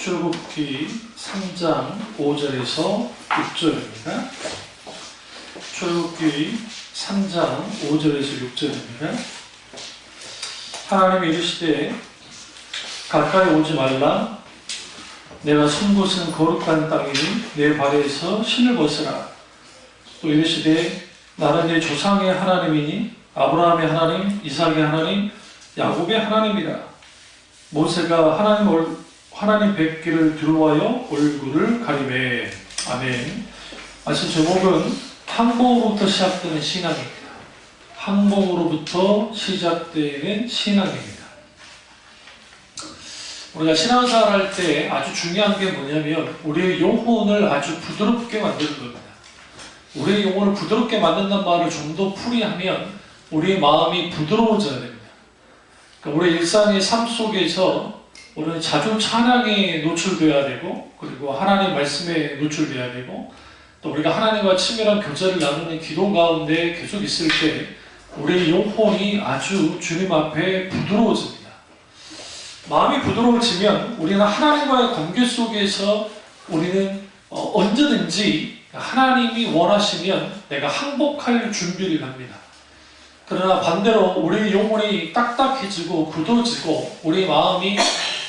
출애굽기 3장 5절에서 6절입니다. 출애굽기 3장 5절에서 6절입니다. 하나님이 이르시되 가까이 오지 말라. 내가 선 곳은 거룩한 땅이니 내 발에서 신을 벗으라. 또 이르시되 나는 내 조상의 하나님이니 아브라함의 하나님, 이삭의 하나님, 야곱의 하나님이라. 모세가 하나님 뵙기를 두려워하여 얼굴을 가리매. 아멘. 말씀 제목은 항복으로부터 시작되는 신앙입니다. 항복으로부터 시작되는 신앙입니다. 우리가 신앙생활 할 때 아주 중요한 게 뭐냐면 우리의 영혼을 아주 부드럽게 만드는 겁니다. 우리의 영혼을 부드럽게 만든다는 말을 좀 더 풀이하면 우리의 마음이 부드러워져야 됩니다. 그러니까 우리 일상의 삶 속에서 우리는 자주 찬양에 노출되어야 되고, 그리고 하나님의 말씀에 노출되어야 되고, 또 우리가 하나님과 친밀한 교제를 나누는 기도 가운데 계속 있을 때 우리의 영혼이 아주 주님 앞에 부드러워집니다. 마음이 부드러워지면 우리는 하나님과의 관계 속에서 우리는 언제든지 하나님이 원하시면 내가 항복할 준비를 합니다. 그러나 반대로 우리 영혼이 딱딱해지고 굳어지고 우리 마음이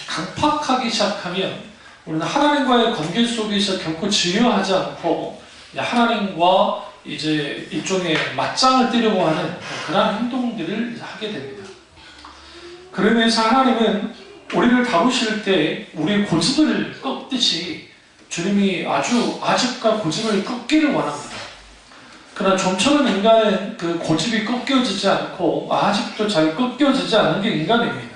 강팍하기 시작하면 우리는 하나님과의 관계 속에서 결코 지혜하지 않고 하나님과 이제 일종의 맞짱을 뜨려고 하는 그런 행동들을 하게 됩니다. 그러면서 하나님은 우리를 다루실 때 우리의 고집을 꺾듯이 주님이 아주 아집과 고집을 꺾기를 원합니다. 그러나 좀처럼 인간은 그 고집이 꺾여지지 않고 아직도 잘 꺾여지지 않는 게 인간입니다.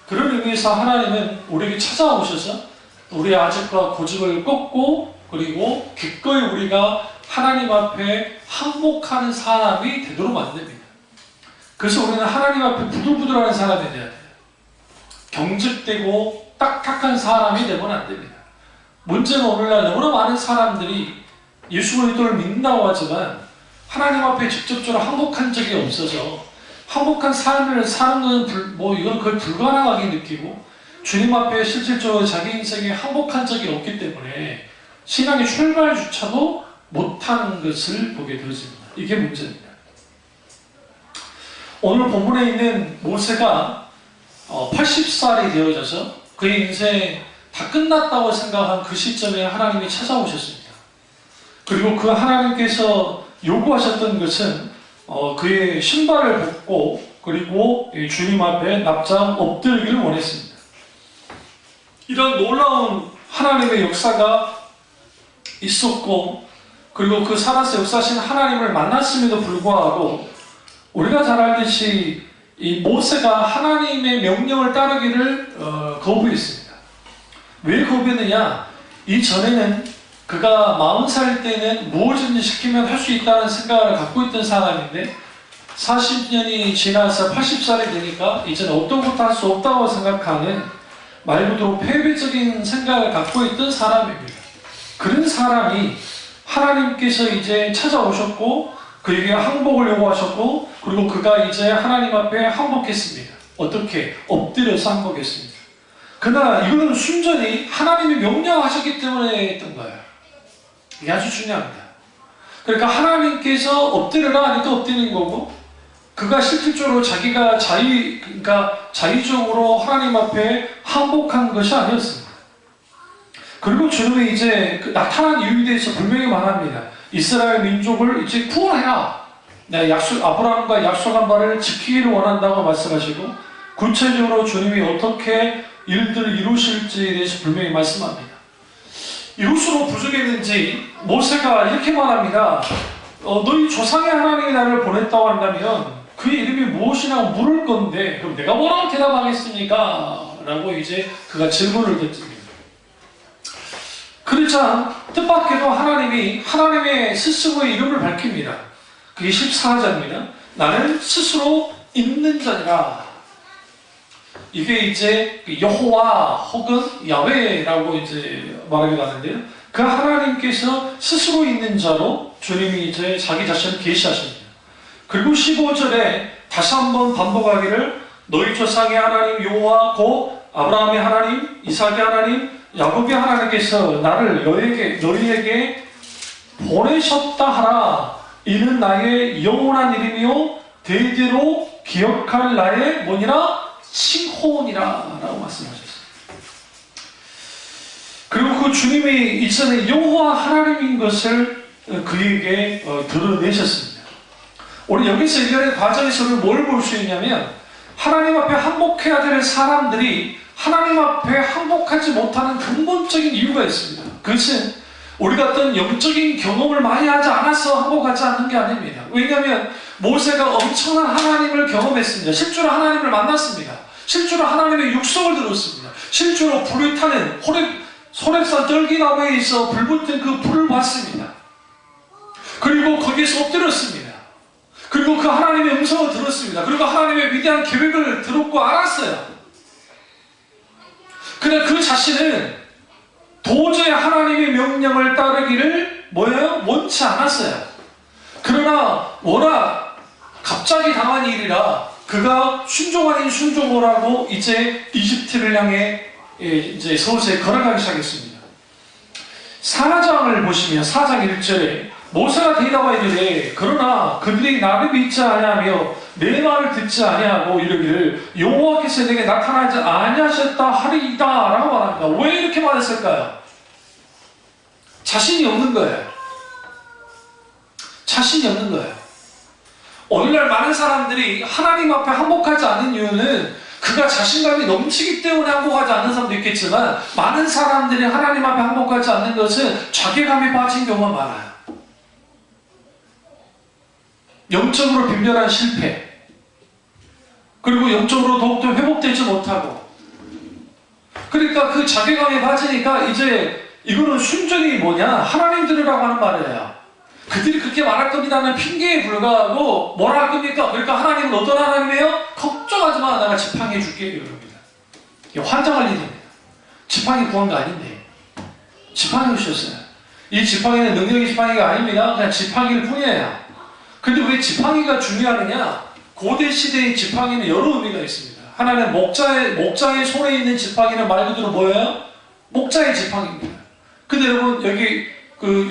그런 의미에서 하나님은 우리에게 찾아오셔서 우리의 아집과 고집을 꺾고 그리고 기꺼이 우리가 하나님 앞에 항복하는 사람이 되도록 만듭니다. 그래서 우리는 하나님 앞에 부들부들하는 사람이 되어야 돼요. 경직되고 딱딱한 사람이 되면 안 됩니다. 문제는 오늘날 너무나 많은 사람들이 예수 그리스도를 믿는다고 하지만 하나님 앞에 직접적으로 항복한 적이 없어서 항복한 삶을 사는 것은 이건 거의 불가능하게 느끼고 주님 앞에 실질적으로 자기 인생에 항복한 적이 없기 때문에 신앙의 출발조차도 못하는 것을 보게 되어집니다. 이게 문제입니다. 오늘 본문에 있는 모세가 80살이 되어져서 그의 인생 다 끝났다고 생각한 그 시점에 하나님이 찾아오셨습니다. 그리고 그 하나님께서 요구하셨던 것은 그의 신발을 벗고 그리고 주님 앞에 납작 엎드리기를 원했습니다. 이런 놀라운 하나님의 역사가 있었고 그리고 그 살아서 역사하신 하나님을 만났음에도 불구하고 우리가 잘 알듯이 이 모세가 하나님의 명령을 따르기를 거부했습니다. 왜 거부했느냐? 이전에는 그가 40살 때는 무엇이든지 시키면 할 수 있다는 생각을 갖고 있던 사람인데 40년이 지나서 80살이 되니까 이제는 어떤 것도 할 수 없다고 생각하는 말 그대로 패배적인 생각을 갖고 있던 사람입니다. 그런 사람이 하나님께서 이제 찾아오셨고 그에게 항복을 요구하셨고 그리고 그가 이제 하나님 앞에 항복했습니다. 어떻게? 엎드려서 항복했습니다. 그러나 이거는 순전히 하나님이 명령하셨기 때문에 했던 거예요. 이게 아주 중요합니다. 그러니까 하나님께서 엎드려라 하니까 엎드리는 거고 그가 실질적으로 자기가 자의적으로 하나님 앞에 항복한 것이 아니었습니다. 그리고 주님이 이제 나타난 이유에 대해서 분명히 말합니다. 이스라엘 민족을 이제 구원해라. 내가 아브라함과 약속한 바를 지키기를 원한다고 말씀하시고 구체적으로 주님이 어떻게 일들을 이루실지에 대해서 분명히 말씀합니다. 이웃으로 부족했는지 모세가 이렇게 말합니다. 너희 조상의 하나님이 나를 보냈다고 한다면 그의 이름이 무엇이나 물을 건데 그럼 내가 뭐라고 대답하겠습니까? 라고 이제 그가 질문을 던집니다. 그러자 뜻밖에도 하나님이 하나님의 스스로의 이름을 밝힙니다. 그게 14절입니다. 나는 스스로 있는 자니라. 이게 이제 여호와 혹은 야훼라고 이제 말하기도 하는데요. 그 하나님께서 스스로 있는 자로 주님이 이제 자기 자신을 계시하십니다. 그리고 15절에 다시 한번 반복하기를 너희 조상의 하나님 여호와 곧 아브라함의 하나님, 이삭의 하나님, 야곱의 하나님께서 나를 너희에게 보내셨다 하라. 이는 나의 영원한 이름이요 대대로 기억할 나의 뭐니라 칭호니라 라고 말씀하셨어요. 그리고 그 주님이 이전에 여호와 하나님인 것을 그에게 드러내셨습니다. 우리 여기서 일련의 과정에서 뭘 볼 수 있냐면 하나님 앞에 항복해야 될 사람들이 하나님 앞에 항복하지 못하는 근본적인 이유가 있습니다. 그것은 우리가 어떤 영적인 경험을 많이 하지 않아서 항복하지 않는 게 아닙니다. 왜냐하면 모세가 엄청난 하나님을 경험했습니다. 실제로 하나님을 만났습니다. 실제로 하나님의 육성을 들었습니다. 실제로 불을 타는 호렙산 떨기나무에 있어 불붙은 그 불을 봤습니다. 그리고 거기에서 엎드렸습니다. 그리고 그 하나님의 음성을 들었습니다. 그리고 하나님의 위대한 계획을 들었고 알았어요. 그러나 그 자신은 도저히 하나님의 명령을 따르기를 원치 않았어요. 그러나 워낙 갑자기 당한 일이라 그가 순종 아닌 순종을 하고 이제 이집트를 향해 이제 서서히 걸어가기 시작했습니다. 4장을 보시면 4장 1절에 모세가 대답하여 이르되 그러나 그들이 나를 믿지 아니하며 내 말을 듣지 아니하고 이르기를 여호와께서 내게 나타나지 아니하셨다 하리이다 라고 말합니다. 왜 이렇게 말했을까요? 자신이 없는 거예요. 자신이 없는 거예요. 오늘날 많은 사람들이 하나님 앞에 항복하지 않는 이유는 그가 자신감이 넘치기 때문에 항복하지 않는 사람도 있겠지만 많은 사람들이 하나님 앞에 항복하지 않는 것은 자괴감에 빠진 경우가 많아요. 영적으로 빈별한 실패, 그리고 영적으로 더욱더 회복되지 못하고, 그러니까 그 자괴감에 빠지니까 이제 이거는 순전히 뭐냐, 하나님 들으라고 하는 말이에요. 그들이 그렇게 말할 겁니다는 핑계에 불과하고 뭐라 할 겁니까? 그러니까 하나님은 어떤 하나님이에요? 걱정하지 마, 내가 지팡이 줄게 이럽니다. 이게 환장할 일입니다. 지팡이 구한 거 아닌데 지팡이 주셨어요. 이 지팡이는 능력의 지팡이가 아닙니다. 그냥 지팡이일 뿐이에요. 근데 왜 지팡이가 중요하느냐? 고대 시대의 지팡이는 여러 의미가 있습니다. 하나는 목자의 손에 있는 지팡이는 말 그대로 뭐예요? 목자의 지팡이입니다. 근데 여러분 여기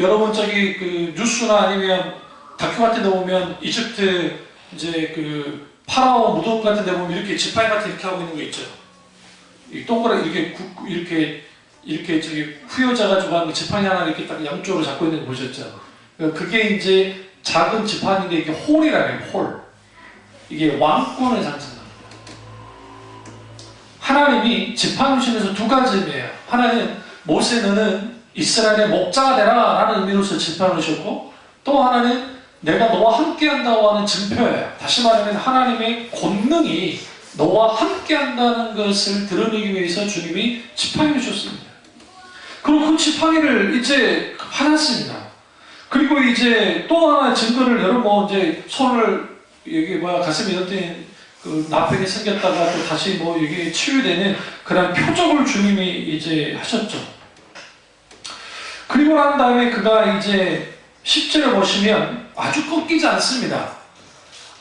여러분 저기 뉴스나 아니면 다큐 같은 데 보면 이집트 이제 파라오 무덤 같은 데 보면 이렇게 지팡이 같은 이렇게 하고 있는 거 있죠. 이 동그랗게 이렇게 저기 휘어져가지고 하는 지팡이 하나 이렇게 딱 양쪽으로 잡고 있는 거 보셨죠? 그게 이제 작은 지팡이인데 이게 홀이라는 홀. 이게 왕권을 상징합니다. 하나님이 지팡이 주시면서 두 가지 의미예요. 하나는 모세 너는 이스라엘의 목자가 되라 라는 의미로서 지팡이를 주셨고, 또 하나는 내가 너와 함께 한다고 하는 증표예요. 다시 말하면 하나님의 권능이 너와 함께 한다는 것을 드러내기 위해서 주님이 지팡이를 주셨습니다. 그리고 그 지팡이를 이제 받았습니다. 그리고 이제 또 하나 증거를 여러분 이제 손을 여기 가슴에 이렇게 나쁘게 생겼다가 또 다시 이게 치유되는 그런 표적을 주님이 이제 하셨죠. 그리고 난 다음에 그가 이제 10절을 보시면 아주 꺾이지 않습니다.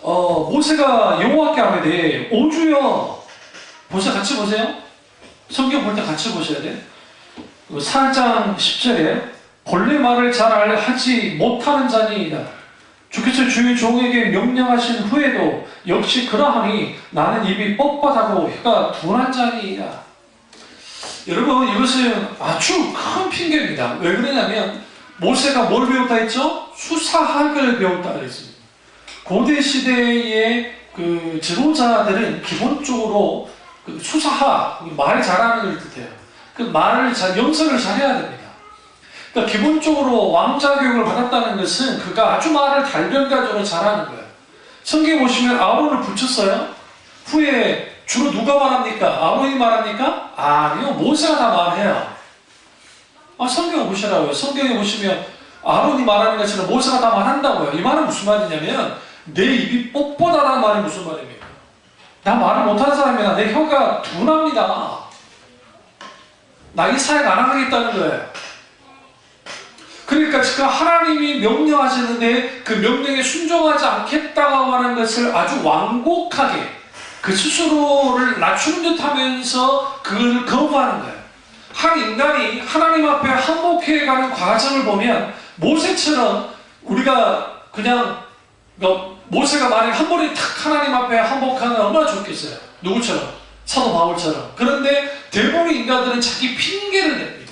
모세가 여호와께 하되 오주여, 보세요, 같이 보세요. 성경 볼 때 같이 보셔야 돼. 4장 10절에 본래 말을 잘 하지 못하는 자니이다. 주께서 주의 종에게 명령하신 후에도 역시 그러하니 나는 입이 뻣뻣하고 혀가 둔한 자니이다. 여러분 이것은 아주 큰 핑계입니다. 왜 그러냐면 모세가 뭘 배웠다 했죠? 수사학을 배웠다 그랬습니다. 고대 시대의 지도자들은 기본적으로 수사학, 말 잘하는 걸 뜻해요. 말을 연설을 잘해야 됩니다. 그러니까 기본적으로 왕자 교육을 받았다는 것은 그가 아주 말을 달변가적으로 잘하는 거예요. 성경에 보시면 아론을 붙였어요. 후에 주로 누가 말합니까? 아론이 말합니까? 아니요, 모세가 다 말해요. 성경을 보시라고요. 성경에 보시면 아론이 말하는 것처럼 모세가 다 말한다고요. 이 말은 무슨 말이냐면 내 입이 뻣뻣하다는 말이 무슨 말입니까? 나 말을 못하는 사람이야. 내 혀가 둔합니다. 나 이 사역 안 하겠다는 거예요. 그러니까 지금 하나님이 명령하시는데 그 명령에 순종하지 않겠다고 하는 것을 아주 완곡하게 그 스스로를 낮추는 듯 하면서 그걸 거부하는 거예요. 한 인간이 하나님 앞에 항복해가는 과정을 보면 모세처럼 우리가 그냥 모세가 만약 한 번에 탁 하나님 앞에 항복하면 얼마나 좋겠어요. 누구처럼? 사도 바울처럼. 그런데 대부분의 인간들은 자기 핑계를 냅니다.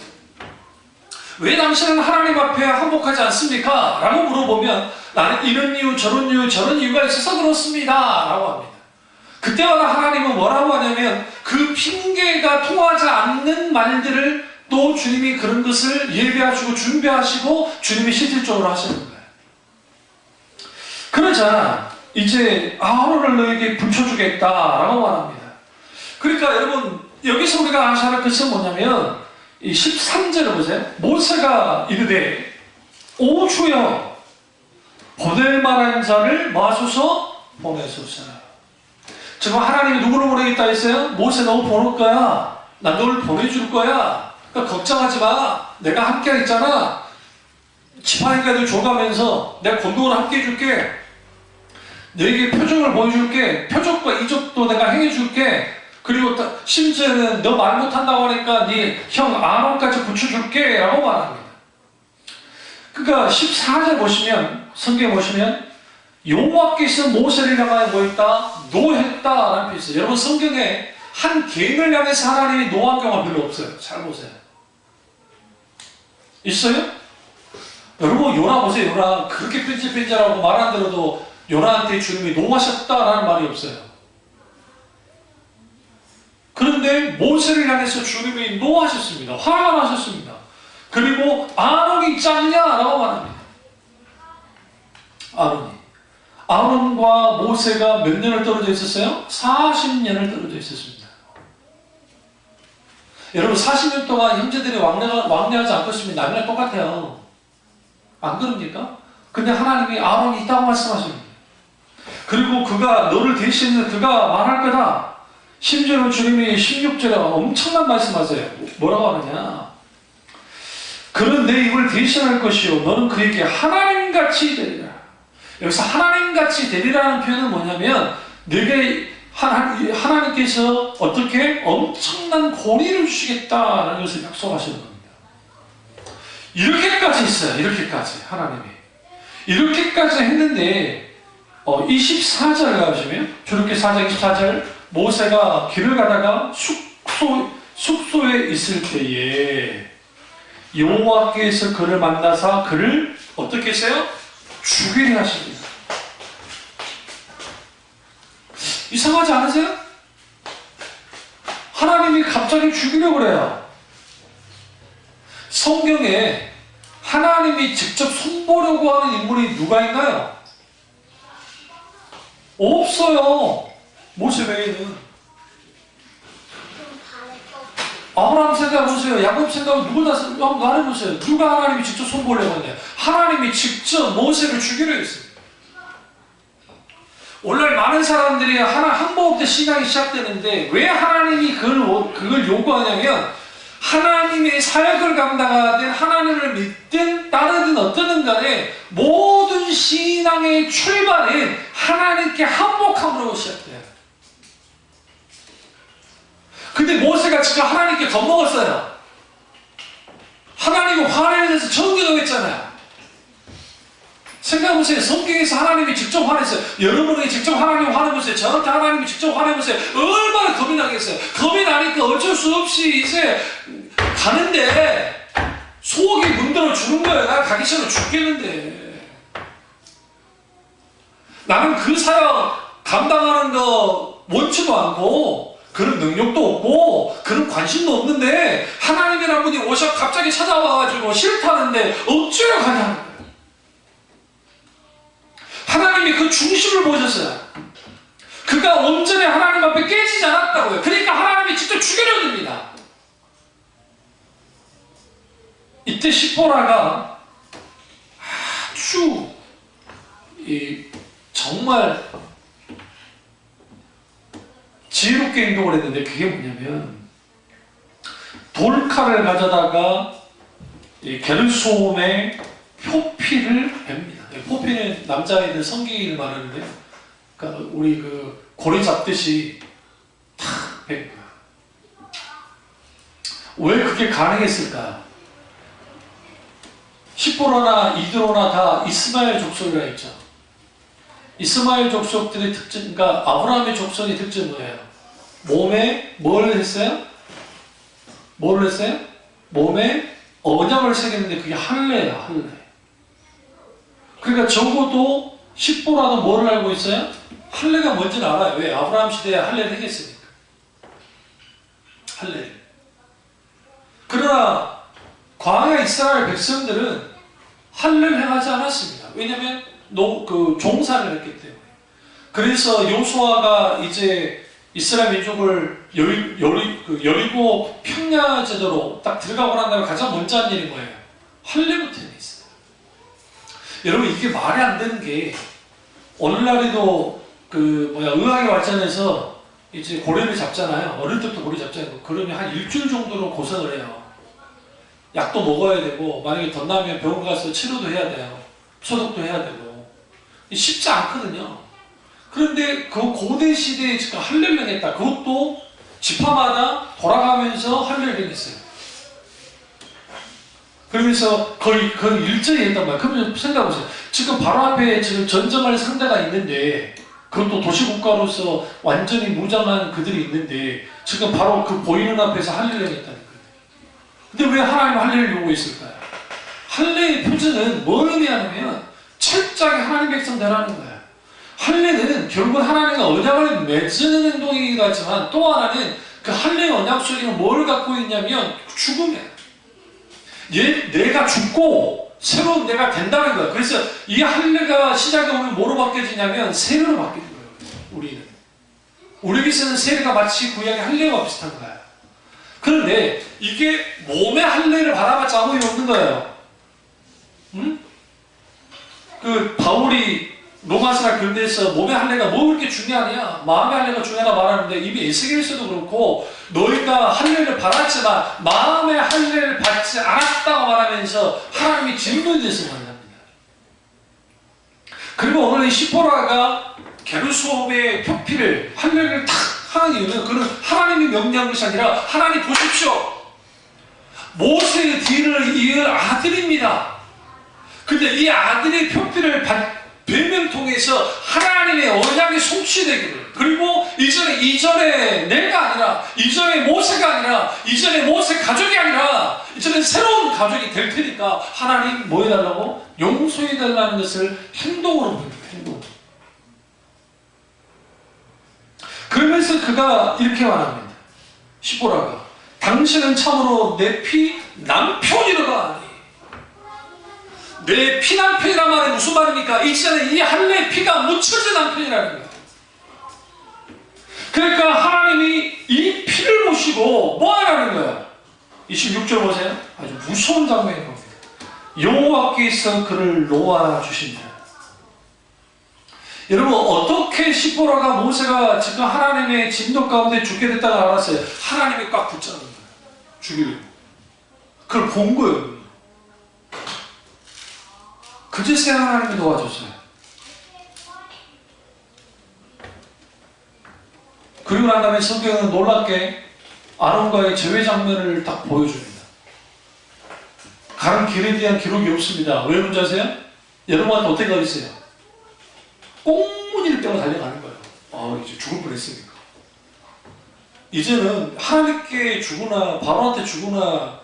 왜 당신은 하나님 앞에 항복하지 않습니까? 라고 물어보면 나는 이런 이유 저런 이유가 있어서 그렇습니다 라고 합니다. 그때마다 하나님은 뭐라고 하냐면 그 핑계가 통하지 않는 말들을 또 주님이 그런 것을 예배하시고 준비하시고 주님이 실질적으로 하시는 거예요. 그러자 이제 아론을 너에게 붙여주겠다라고 말합니다. 그러니까 여러분 여기서 우리가 아셔야 할 것은 뭐냐면 이 13절을 보세요. 모세가 이르되 오 주여 보낼 만한 자를 마소서 보내소서. 지금 하나님이 누구를 보내겠다 했어요? 모세 너 보낼 거야. 난 너를 보내줄 거야. 그러니까 걱정하지 마. 내가 함께 있잖아. 지파인가들 줘가면서 내가 권능을 함께 해줄게. 너에게 표적을 보여줄게. 표적과 이적도 내가 행해줄게. 그리고 심지어는 너 말 못한다고 하니까 네 형 아론까지 붙여줄게 라고 말합니다. 그러니까 14절 보시면 성경에 보시면 여호와께서 모세를 향하여 뭐 했다? 노했다라는 표현이 있어요. 여러분 성경에 한 개인을 향해서 하나님이 노한 경우가 별로 없어요. 잘 보세요. 있어요? 여러분 요나 보세요. 요나 그렇게 뺀질뺀질하고 말 안 들어도 요나한테 주님이 노하셨다라는 말이 없어요. 그런데 모세를 향해서 주님이 노하셨습니다. 화가 나셨습니다. 그리고 아론이 짰냐라고 말합니다. 아론과 모세가 몇 년을 떨어져 있었어요? 40년을 떨어져 있었습니다. 여러분 40년 동안 형제들이 왕래하지 않고 있으면 남이랑 똑같아요. 안 그럽니까? 근데 하나님이 아론이 있다고 말씀하십니다. 그리고 그가 너를 대신해서 그가 말할 거다. 심지어는 주님이 16절에 엄청난 말씀하세요. 뭐라고 하느냐? 그는 내 입을 대신할 것이요 너는 그에게 하나님같이 되리라. 여기서 하나님같이 되리라는 표현은 뭐냐면 내게 하나님께서 어떻게 엄청난 권위를 주시겠다는 것을 약속하시는 겁니다. 이렇게까지 있어요. 이렇게까지 하나님이 이렇게까지 했는데 24절 가보시면 저렇게 4장 24절 모세가 길을 가다가 숙소에 있을 때에 여호와께서 그를 만나사 그를 어떻게 했어요? 죽이려 하십니다. 이상하지 않으세요? 하나님이 갑자기 죽이려고 그래요. 성경에 하나님이 직접 손보려고 하는 인물이 누가 있나요? 없어요. 모세 외에는. 아브라함 생각해보세요. 야곱 생각하면 누구나 말해보세요. 누가 하나님이 직접 손보려고 했냐? 하나님이 직접 모세를 죽이려 했습니다. 오늘 많은 사람들이 항복부터 신앙이 시작되는데 왜 하나님이 그걸 요구하냐면 하나님의 사역을 감당하든 하나님을 믿든 따르든 어떠든 간에 모든 신앙의 출발은 하나님께 항복함으로 시작돼요. 근데 모세가 지금 하나님께 겁먹었어요. 하나님은 화내는 데서 정죄했잖아요. 생각해보세요. 성경에서 하나님이 직접 화냈어요. 여러분에게 직접 하나님 화내보세요. 저한테 하나님이 직접 화내보세요. 얼마나 겁이 나겠어요. 겁이 나니까 어쩔 수 없이 이제 가는데 속이 문들어 주는 거예요. 나 가기 싫어 죽겠는데. 나는 그 사역 감당하는 거 원치도 않고 그런 능력도 없고 그런 관심도 없는데 하나님이라는 분이 갑자기 찾아와가지고 싫다는데 어찌로 가냐는 거예요. 하나님이 그 중심을 보셨어요. 그가 온전히 하나님 앞에 깨지지 않았다고요. 그러니까 하나님이 직접 죽이려 듭니다. 이때 시보라가 아주 정말 지혜롭게 행동을 했는데 그게 뭐냐면 돌칼을 가져다가 게르솜의 표피를 뺍니다. 포피는 남자아이들 성기를 말하는데 그러니까 우리 그 고리 잡듯이 탁 뺀 거야. 왜 그게 가능했을까? 십보로나 이드로나 다 이스마엘 족속이라 했죠. 이스마엘 족속들의 특징, 그러니까 아브라함의 족속의 특징은 뭐예요? 몸에 뭘 했어요? 뭐를 했어요? 몸에 언약을 새겼는데 그게 할례야, 할례. 그러니까 적어도 십보라도 뭐를 알고 있어요? 할례가 뭔지는 알아요. 왜? 아브라함 시대에 할례를 했으니까. 할례를. 그러나 광야 이스라엘 백성들은 할례를 행하지 않았습니다. 왜냐하면 종살을 했기 때문에. 그래서 요수아가 이제 이스라엘 민족을 여리고 평야 제도로 딱 들어가고 난 다음에 가장 먼저 한 일이 뭐예요? 할례부터 했어요. 여러분 이게 말이 안 되는 게 오늘날에도 의학의 발전에서 이제 고래를 잡잖아요. 어릴 때부터 고래 잡잖아요. 그러면 한 일주일 정도로 고생을 해요. 약도 먹어야 되고 만약에 덧나면 병원 가서 치료도 해야 돼요. 소독도 해야 되고 쉽지 않거든요. 그런데 그 고대 시대에 지금 할례를 했다. 그것도 지파마다 돌아가면서 할례를 했어요. 그러면서 거의 일제히 했단 말이에요. 그러면 생각해보세요. 지금 바로 앞에 지금 전쟁할 상대가 있는데 그것도 도시국가로서 완전히 무장한 그들이 있는데 지금 바로 그 보이는 앞에서 할례를 했다는 거예요. 근데 왜 하나님 할례를 요구했을까요? 할례의 표준은 뭘 의미하냐면 철저하게 하나님 백성 되라는 거예요. 할례는 결국 하나님과 언약을 맺는 행동이긴 하지만 또 하나는 그 할례의 언약 속에는 뭘 갖고 있냐면 죽음이에요. 내가 죽고 새로운 내가 된다는 거예요. 그래서 이 할례가 시작이 오면 뭐로 바뀌어지냐면 세례로 바뀌는 거예요. 우리에게서는 세례가 마치 구약의 할례와 비슷한 거예요. 그런데 이게 몸의 할례를 받아봤자 아무 의미 없는 거예요. 그 바울이 로마서나 근대에서 몸의 할례가 뭐 그렇게 중요하냐, 마음의 할례가 중요하다 말하는데 이미 에스겔에서도 그렇고 너희가 할례를 받았지만 마음의 할례를 받지 않았다고 말하면서 하나님이 질문해서 말합니다. 그리고 오늘 이 시포라가 게르솜의 표피를 할례를 탁 하는 이유는 그는 하나님이 명령한 것이 아니라 하나님 보십시오. 모세의 뒤를 이을 아들입니다. 근데 이 아들의 표피를 뱀을 통해서 하나님의 언약이 성취되기를, 그리고 이전에 내가 아니라, 이전에 모세가 아니라, 이전에 모세 가족이 아니라 이전에 새로운 가족이 될 테니까 하나님 뭐 해달라고? 용서해달라는 것을 행동으로 보입니다. 행동. 그러면서 그가 이렇게 말합니다. 시보라가 당신은 참으로 내 피 남편이로다. 내 피남편이란 말이 무슨 말입니까? 이전에 이 할례의 피가 묻혀진 남편이라는 거예요. 그러니까 하나님이 이 피를 보시고 뭐 하라는 거예요? 26절 보세요. 아주 무서운 장면이 나옵니다. 여호와께서 그를 놓아주신다. 여러분 어떻게 시보라가 모세가 지금 하나님의 진노 가운데 죽게 됐다고 알았어요? 하나님이 꽉 붙잡는 거예요. 죽이려고. 그걸 본 거예요. 그제서야 하나님이 도와줬어요. 그리고 난 다음에 성경은 놀랍게 아론과의 제외 장면을 딱 보여줍니다. 가는 길에 대한 기록이 없습니다. 왜 그런지 아세요? 여러분한테 어떻게 가겠어요? 꽁무니를 빼고 달려가는 거예요. 이제 죽을 뻔했으니까. 이제는 하나님께 주거나 바로한테 주거나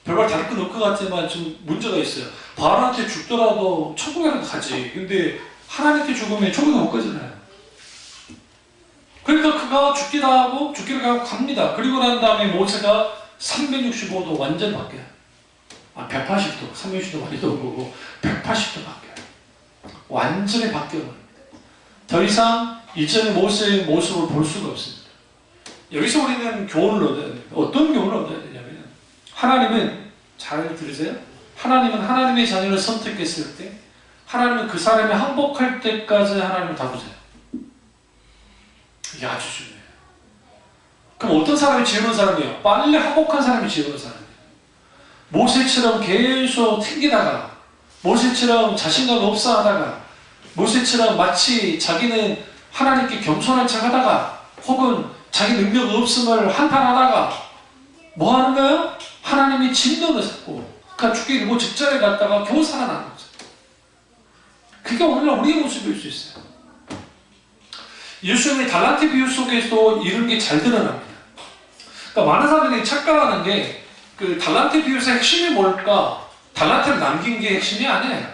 별말 다를 건 없을 것 같지만 좀 문제가 있어요. 바로한테 죽더라도 천국에는 가지. 근데 하나님께 죽으면 천국에 못 가잖아요. 그러니까 그가 죽기도 하고 죽기를 하고 갑니다. 그리고 난 다음에 모세가 365도 완전 바뀌어요. 180도, 360도 많이 넘고 180도 바뀌어요. 완전히 바뀌어버립니다. 더 이상 이전의 모세의 모습을 볼 수가 없습니다. 여기서 우리는 교훈을 얻어야 돼요. 어떤 교훈을 얻어야 되냐면, 하나님은, 잘 들으세요? 하나님은 하나님의 자녀를 선택했을 때 하나님은 그 사람이 항복할 때까지 하나님을 다보세요. 이게 아주 중요해요. 그럼 어떤 사람이 지혜로운 사람이에요? 빨리 항복한 사람이 지혜로운 사람이에요. 모세처럼 계속 튕기다가, 모세처럼 자신감 없어 하다가, 모세처럼 마치 자기는 하나님께 겸손한 척 하다가 혹은 자기 능력 없음을 한탄하다가 뭐 하는 거예요? 하나님이 진노를 샀고 그가 죽기 일보 직전에 갔다가 겨우 살아나는 거죠. 그게 오늘날 우리의 모습일 수 있어요. 예수님의 달란트 비유 속에서 이런 게 잘 드러납니다. 그러니까 많은 사람들이 착각하는 게 그 달란트 비유에서 핵심이 뭘까? 달란트를 남긴 게 핵심이 아니에요.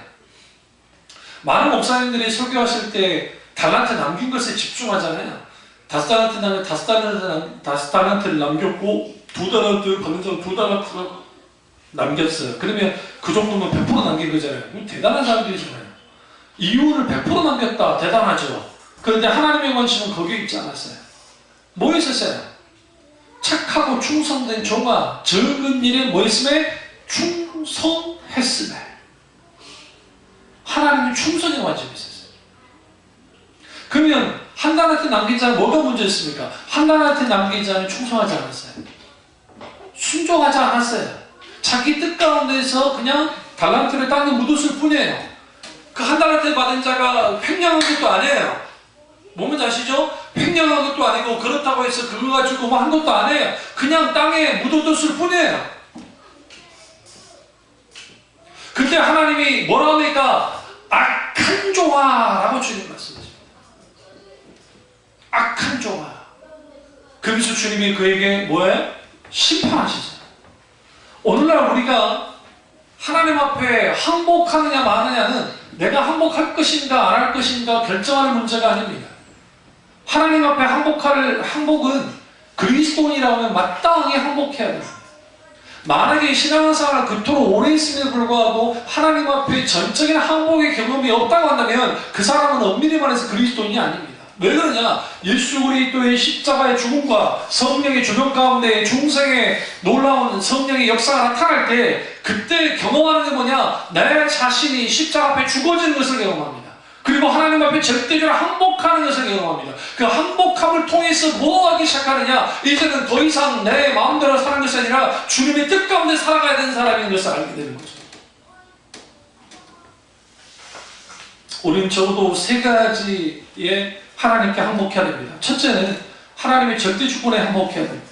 많은 목사님들이 설교하실 때 달란트 남긴 것에 집중하잖아요. 5달란트를 남겼고 2달란트 받는 사람 2달란트가 남겼어요. 그러면 그 정도면 100% 남긴 거잖아요. 대단한 사람들이잖아요. 이유를 100% 남겼다. 대단하죠. 그런데 하나님의 관심은 거기에 있지 않았어요. 뭐 있었어요? 착하고 충성된 종아 적은 일에 뭐 했음에? 충성했음에. 하나님의 충성의 관심이 있었어요. 그러면 한 달한테 남긴 자는 뭐가 문제였습니까? 한 달한테 남긴 자는 충성하지 않았어요. 순종하지 않았어요. 자기 뜻 가운데서 그냥 달란트를 땅에 묻었을 뿐이에요. 그 한 달한테 받은 자가 횡령한 것도 아니에요. 뭔지 아시죠? 횡령한 것도 아니고 그렇다고 해서 그거 가지고 뭐 한 것도 아니에요. 그냥 땅에 묻어뒀을 뿐이에요. 그때 하나님이 뭐라 합니까? 악한 종아라고 주님 말씀하십니다. 악한 종아. 그래서 주님이 그에게 뭐예요? 심판하시죠. 오늘날 우리가 하나님 앞에 항복하느냐 마느냐는 내가 항복할 것인가 안 할 것인가 결정하는 문제가 아닙니다. 하나님 앞에 항복은 그리스도인이라고 하면 마땅히 항복해야 됩니다. 만약에 신앙생활을 그토록 오래 했음에도 불구하고 하나님 앞에 전적인 항복의 경험이 없다고 한다면 그 사람은 엄밀히 말해서 그리스도인이 아닙니다. 왜 그러냐? 예수 그리스도의 십자가의 죽음과 성령의 조명 가운데 중생의 놀라운 성령의 역사가 나타날 때 그때 경험하는 게 뭐냐? 내 자신이 십자가 앞에 죽어지는 것을 경험합니다. 그리고 하나님 앞에 절대적으로 항복하는 것을 경험합니다. 그 항복함을 통해서 뭐 하기 시작하느냐? 이제는 더 이상 내 마음대로 사는 것이 아니라 주님의 뜻 가운데 살아가야 되는 사람인 것을 알게 되는 거죠. 우리는 적어도 세 가지의 하나님께 항복해야 됩니다. 첫째는 하나님의 절대 주권에 항복해야 됩니다.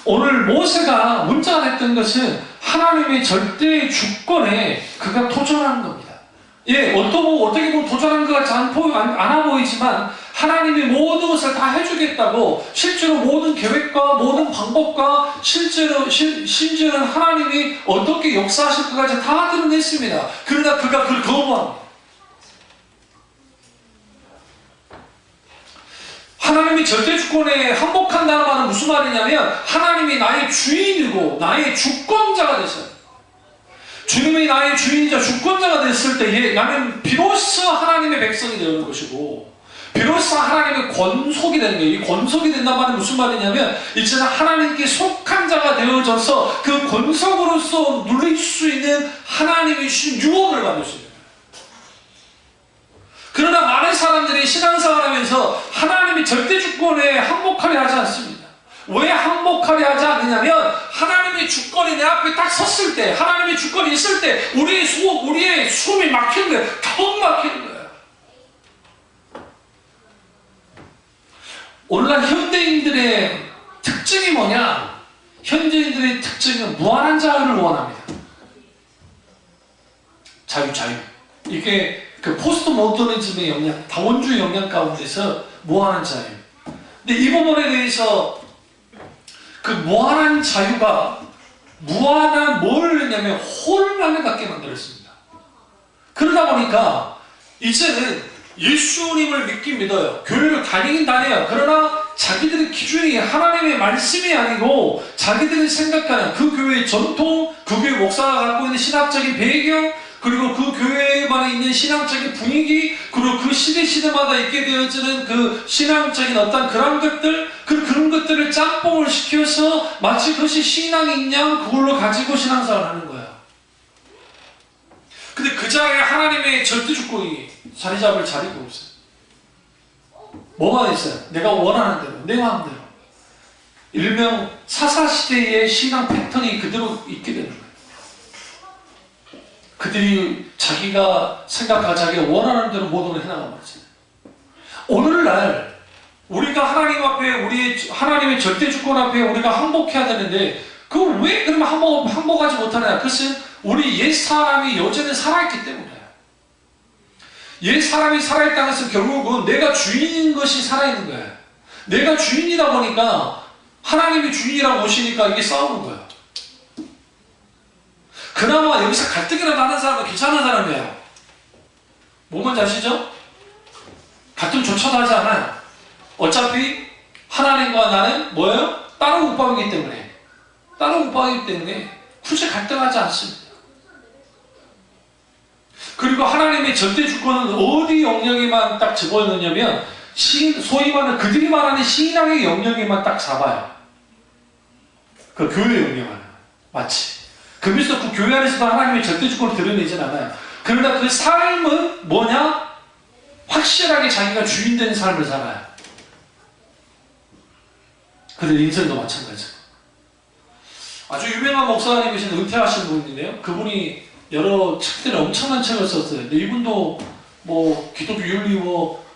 오늘 모세가 문제가 됐던 것은 하나님의 절대 주권에 그가 도전하는 겁니다. 예, 어떻게 보면 도전한 것 같지 않아 보이지만 하나님이 모든 것을 다 해주겠다고 실제로 모든 계획과 모든 방법과 심지어는 하나님이 어떻게 역사하실 것까지 다 드러냈습니다. 그러나 그가 그걸 거부합니다. 하나님이 절대 주권에 항복한다는 말은 무슨 말이냐면 하나님이 나의 주인이고 나의 주권자가 됐어요. 주님이 나의 주인이자 주권자가 됐을 때에 나는 비로소 하나님의 백성이 되는 것이고 비로소 하나님의 권속이 되는 거예요. 이 권속이 된다는 말은 무슨 말이냐면 이제는 하나님께 속한 자가 되어져서 그 권속으로서 누릴 수 있는 하나님이 주신 유업을 받을 수 있는 거예요. 그러나 많은 사람들이 신앙생활하면서 하나님이 절대 주권에 항복하려 하지 않습니다. 왜 항복하려 하지 않느냐면 하나님의 주권이 내 앞에 딱 섰을 때 하나님의 주권이 있을 때 우리의 숨이 막히는 거예요. 턱 막히는 거예요. 오늘날 현대인들의 특징이 뭐냐? 현대인들의 특징은 무한한 자유를 원합니다. 자유. 이게 그 포스트 모더니즘의 영향, 다원주의 영향 가운데서 무한한 자유. 근데 이 부분에 대해서 그 무한한 자유가 무한한 뭘 했냐면 혼란을 갖게 만들었습니다. 그러다 보니까 이제는 예수님을 믿긴 믿어요. 교회를 다니긴 다녀요. 그러나 자기들의 기준이 하나님의 말씀이 아니고 자기들이 생각하는 그 교회의 전통, 그 교회 목사가 갖고 있는 신학적인 배경, 그리고 그 교회만에 있는 신앙적인 분위기, 그리고 그 시대마다 있게 되어지는 그 신앙적인 어떤 그런 것들, 그런 것들을 짬뽕을 시켜서 마치 그것이 신앙인 양 그걸로 가지고 신앙생활을 하는 거야. 근데 그 자리에 하나님의 절대 주권이 자리 잡을 자리가 없어요. 뭐만 있어요? 내가 원하는 대로, 내 마음대로. 일명 사사시대의 신앙 패턴이 그대로 있게 되는 거예요. 그들이 자기가 생각하고 자기가 원하는 대로 모든 걸 해나가는 거지. 오늘날 우리가 하나님 앞에 우리 하나님의 절대 주권 앞에 우리가 항복해야 되는데 그걸 왜 그러면 항복하지 못하느냐? 그것은 우리 옛 사람이 여전히 살아있기 때문에. 옛 사람이 살아있다는 것은 결국은 내가 주인인 것이 살아있는 거예요. 내가 주인이다 보니까 하나님이 주인이라고 오시니까 이게 싸우는 거예요. 그나마 여기서 갈등이라도 하는 사람은 괜찮은 사람이에요. 뭔지 아시죠? 갈등조차도 하지 않아요. 어차피 하나님과 나는 뭐예요? 다른 국밥이기 때문에 굳이 갈등하지 않습니다. 그리고 하나님의 절대 주권은 어디 영역에만 딱 집어넣냐면 소위 말하는 그들이 말하는 신앙의 영역에만 딱 잡아요. 그 교회 영역은 마치 그래서 그 교회 안에서도 하나님의 절대 주권을 드러내진 않아요. 그러나 그 삶은 뭐냐? 확실하게 자기가 주인 되는 삶을 살아요. 그들 인생도 마찬가지고. 아주 유명한 목사님이신 은퇴하신 분인데요. 그분이 여러 책들을 엄청난 책을 썼어요. 근데 이분도 뭐 기독교 윤리 뭐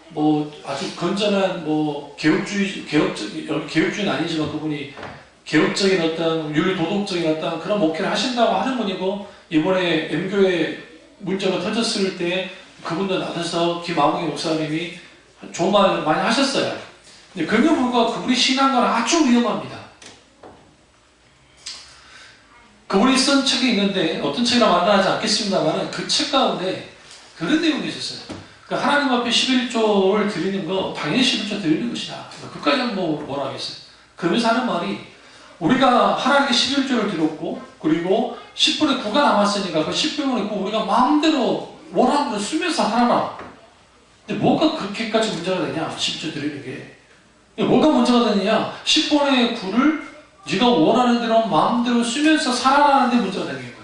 아주 건전한 뭐 개혁주의는 아니지만 그분이 개혁적인 어떤 윤리 도덕적인 어떤 그런 목회를 하신다고 하는 분이고 이번에 M교회 문제가 터졌을 때 그분도 나서서 김아무개 목사님이 좋은 말 많이 하셨어요. 근데 그럼에도 불구하고 그분이 신앙과는 아주 위험합니다. 그분이 쓴 책이 있는데 어떤 책이라 말하지 않겠습니다만 그 책 가운데 그런 내용이 있었어요. 그러니까 하나님 앞에 11조를 드리는 거 당연히 11조 드리는 것이다. 그까지는 뭐라 하겠어요. 그러면서 하는 말이 우리가 하나님께 11조를 드렸고 그리고 10분의 9가 남았으니까 그 10분의 9 우리가 마음대로 원하는 대로 쓰면서 하라. 근데 뭐가 그렇게까지 문제가 되냐? 10조 드리는 게. 뭐가 문제가 되느냐? 10분의 9를 네가 원하는 대로 마음대로 쓰면서 살아라는 데 문제가 되는 거예요.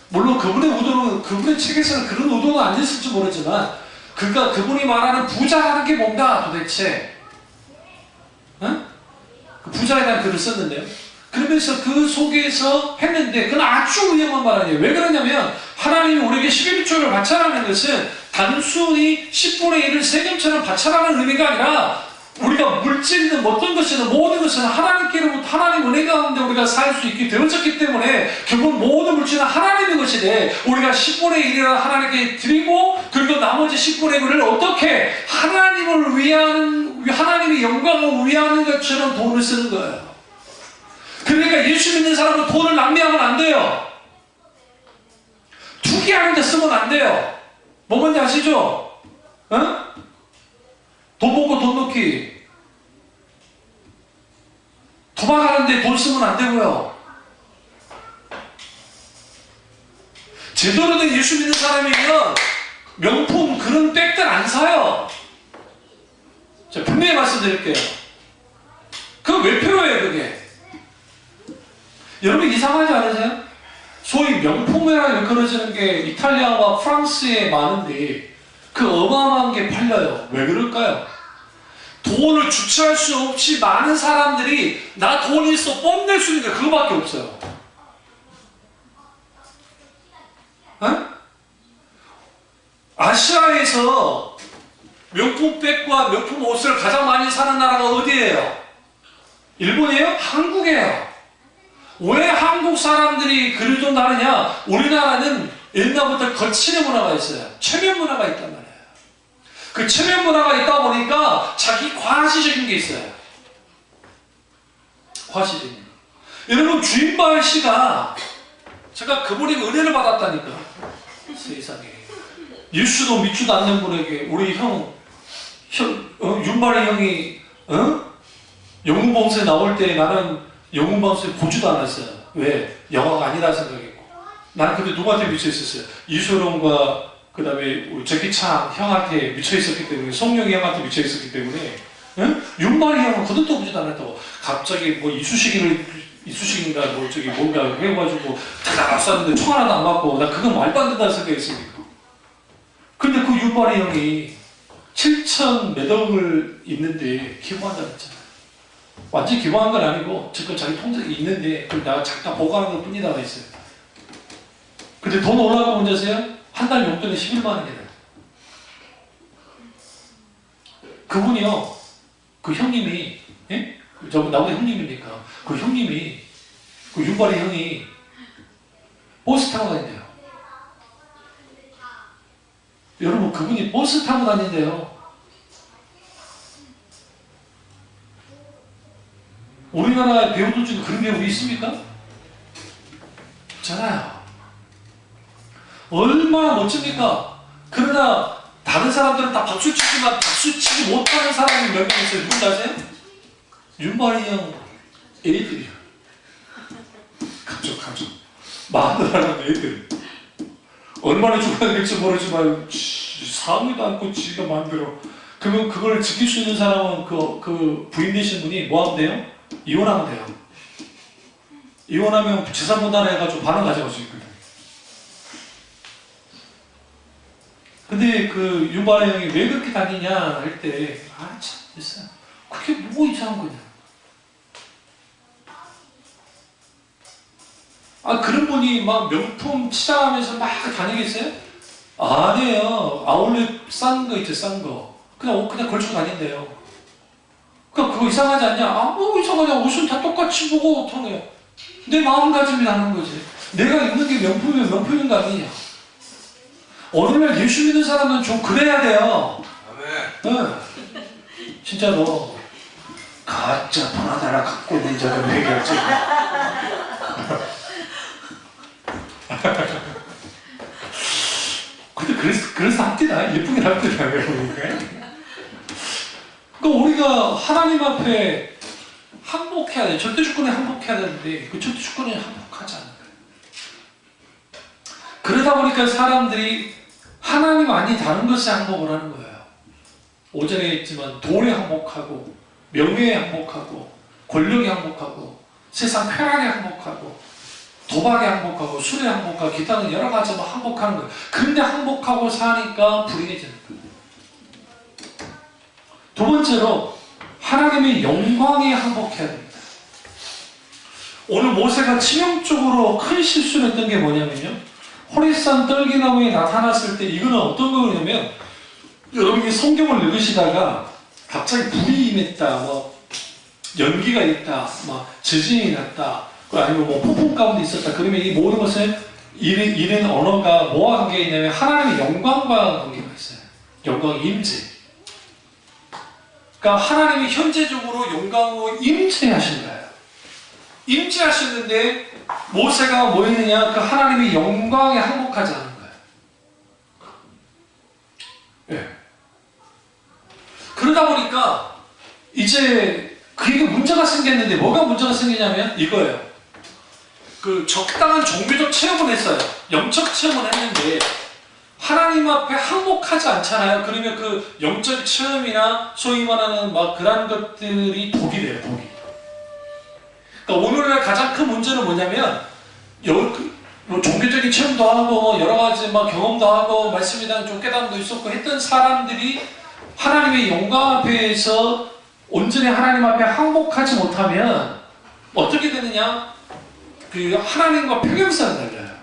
물론 그분의 의도는, 그분의 책에서는 그런 의도는 아니었을지 모르지만 그분이 말하는 부자라는 게 뭔가 도대체 응? 그 부자에 대한 글을 썼는데요. 그러면서 그 속에서 했는데 그건 아주 위험한 말 아니에요. 왜 그러냐면 하나님이 우리에게 11조를 바쳐라는 것은 단순히 10분의 1을 세금처럼 바쳐라는 의미가 아니라 우리가 물질이든 어떤 것이든 모든 것은 하나님께로부터 하나님 은혜 가운데 우리가 살 수 있게 되어졌기 때문에 결국 모든 물질은 하나님의 것이되 우리가 10분의 1이라 하나님께 드리고 그리고 나머지 10분의 1을 어떻게 하나님을 위하는 하나님의 영광을 위하는 것처럼 돈을 쓰는 거예요. 그러니까 예수 믿는 사람은 돈을 낭비하면 안 돼요. 투기하는 데 쓰면 안 돼요. 뭔지 아시죠? 어? 돈 먹고 돈 넣기. 도박하는데 돈 쓰면 안 되고요. 제대로 된 예수 믿는 사람이면 명품 그런 백들 안 사요. 제가 분명히 말씀드릴게요. 그거 왜 필요해요 그게? 여러분 이상하지 않으세요? 소위 명품이라 일컬어지는 게 이탈리아와 프랑스에 많은데 그 어마어마한 게 팔려요. 왜 그럴까요? 돈을 주체할 수 없이 많은 사람들이 나 돈이 있어 뽐낼 수 있는 게 그거밖에 없어요. 어? 아시아에서 명품 백과 명품 옷을 가장 많이 사는 나라가 어디예요? 일본이에요? 한국이에요. 왜 한국 사람들이 그를 좀 다르냐? 우리나라는 옛날부터 거칠의 문화가 있어요. 체면 문화가 있단 말이에요. 그 체면 문화가 있다 보니까 자기 과시적인 게 있어요. 과시적인 거. 여러분 주인발 씨가 제가 그분이 은혜를 받았다니까. 세상에. 예수도 믿지도 않는 분에게 우리 윤발이 형이 영웅범수에 나올 때 나는 영웅범수에 보지도 않았어요. 왜? 영화가 아니라 생각했고. 나는 그때 누구한테 미쳐 있었어요? 이소룡과 그 다음에 우리 제키찬 형한테 미쳐있었기 때문에 성룡이 형한테 미쳐있었기 때문에 윤발이 형은 그것도 보지도 않았다고 갑자기 뭐 이수식인가 뭐 저기 뭔가 해가지고 다 쐈는데 총 하나도 안 맞고 나 그건 말도 안 된다는 생각했으니까. 근데 그 윤발이 형이 7천 몇 억을 있는데 기부한다고 했잖아요. 완전히 기부한 건 아니고 지금 자기 통장이 있는데 그걸 내가 잠깐 보관한 것 뿐이다가 있어요. 근데 근데 돈 올라가고 문제 아세요? 한 달 용돈이 11만 원이래요. 그분이요, 그 형님이, 예? 나보다 형님이니까, 그 형님이, 그 윤발이 형이 버스 타고 다닌대요. 여러분, 그분이 버스 타고 다닌대요. 우리나라 배우들 중에 그런 배우 있습니까? 없잖아요. 얼마나 멋집니까? 그러나 다른 사람들은 다 박수 치지만 박수 치지 못하는 사람이 몇 명 있어요. 누군지 아세요? 윤발이 형 애들이요. 가족. 마누라랑 애들. 얼마나 죽어야 될지 모르지만 사무도 않고 지가 만들어. 그러면 그걸 지킬 수 있는 사람은 그 부인 되신 분이 뭐 하면 돼요? 이혼하면 돼요. 이혼하면 재산 분할해가지고 반을 가져갈 수 있거든. 근데 그 윤발의 형이 왜 그렇게 다니냐 할 때, 아, 참, 됐어요. 그게 뭐 이상한 거냐. 아, 그런 분이 막 명품 치장하면서 막 다니겠어요? 아니에요. 아울렛 싼 거 있죠, 싼 거. 그냥 걸치고 다닌대요. 그러니까 그거 이상하지 않냐? 아, 뭐 이상하냐? 옷은 다 똑같이 보고 통해. 내 마음가짐이 나는 거지. 내가 입는 게 명품이면 명품인 거 아니냐? 오늘날 예수 믿는 사람은 좀 그래야 돼요. 네. 진짜로. 가짜 돈 하나 갖고 있는 자는 해결책. 근데 그래서 합디다. 예쁘게 합디다. 그러니까 우리가 하나님 앞에 항복해야 돼. 절대 주권에 항복해야 되는데 그 절대 주권에 항복하지 않는 거예요. 그러다 보니까 사람들이 하나님 아닌 다른 것에 항복을 하는 거예요. 오전에 했지만 돈에 항복하고 명예에 항복하고 권력에 항복하고 세상 쾌락에 항복하고 도박에 항복하고 술에 항복하고 기타는 여러 가지 막 항복하는 거예요. 근데 항복하고 사니까 불행해지는 거예요. 두 번째로 하나님의 영광에 항복해야 됩니다. 오늘 모세가 치명적으로 큰 실수를 했던 게 뭐냐면요, 호리산 떨기나무에 나타났을 때 이거는 어떤 거냐면, 여러분이 성경을 읽으시다가 갑자기 불이 임했다, 뭐 연기가 있다, 막 지진이 났다, 아니면 뭐 폭풍 가운데 있었다. 그러면 이 모든 것을 이런 언어가 뭐와 관계가 있냐면 하나님의 영광과 관계가 있어요. 영광 임재. 그러니까 하나님이 현재적으로 영광으로 임재하신 거예요. 임재하셨는데 모세가 뭐 했느냐? 그 하나님의 영광에 항복하지 않은 거예요. 네. 그러다 보니까 이제 그게 문제가 생겼는데 뭐가 문제가 생기냐면 이거예요. 그 적당한 종교적 체험을 했어요. 영적 체험을 했는데 하나님 앞에 항복하지 않잖아요. 그러면 그 영적 체험이나 소위 말하는 막 그런 것들이 독이 돼요. 독이. 그러니까 오늘날 가장 큰 문제는 뭐냐면 뭐 종교적인 체험도 하고 여러 가지 막 경험도 하고 말씀에 대한 좀 깨달음도 있었고 했던 사람들이 하나님의 영광 앞에서 온전히 하나님 앞에 항복하지 못하면 어떻게 되느냐? 그 하나님과 평행선을 달려요.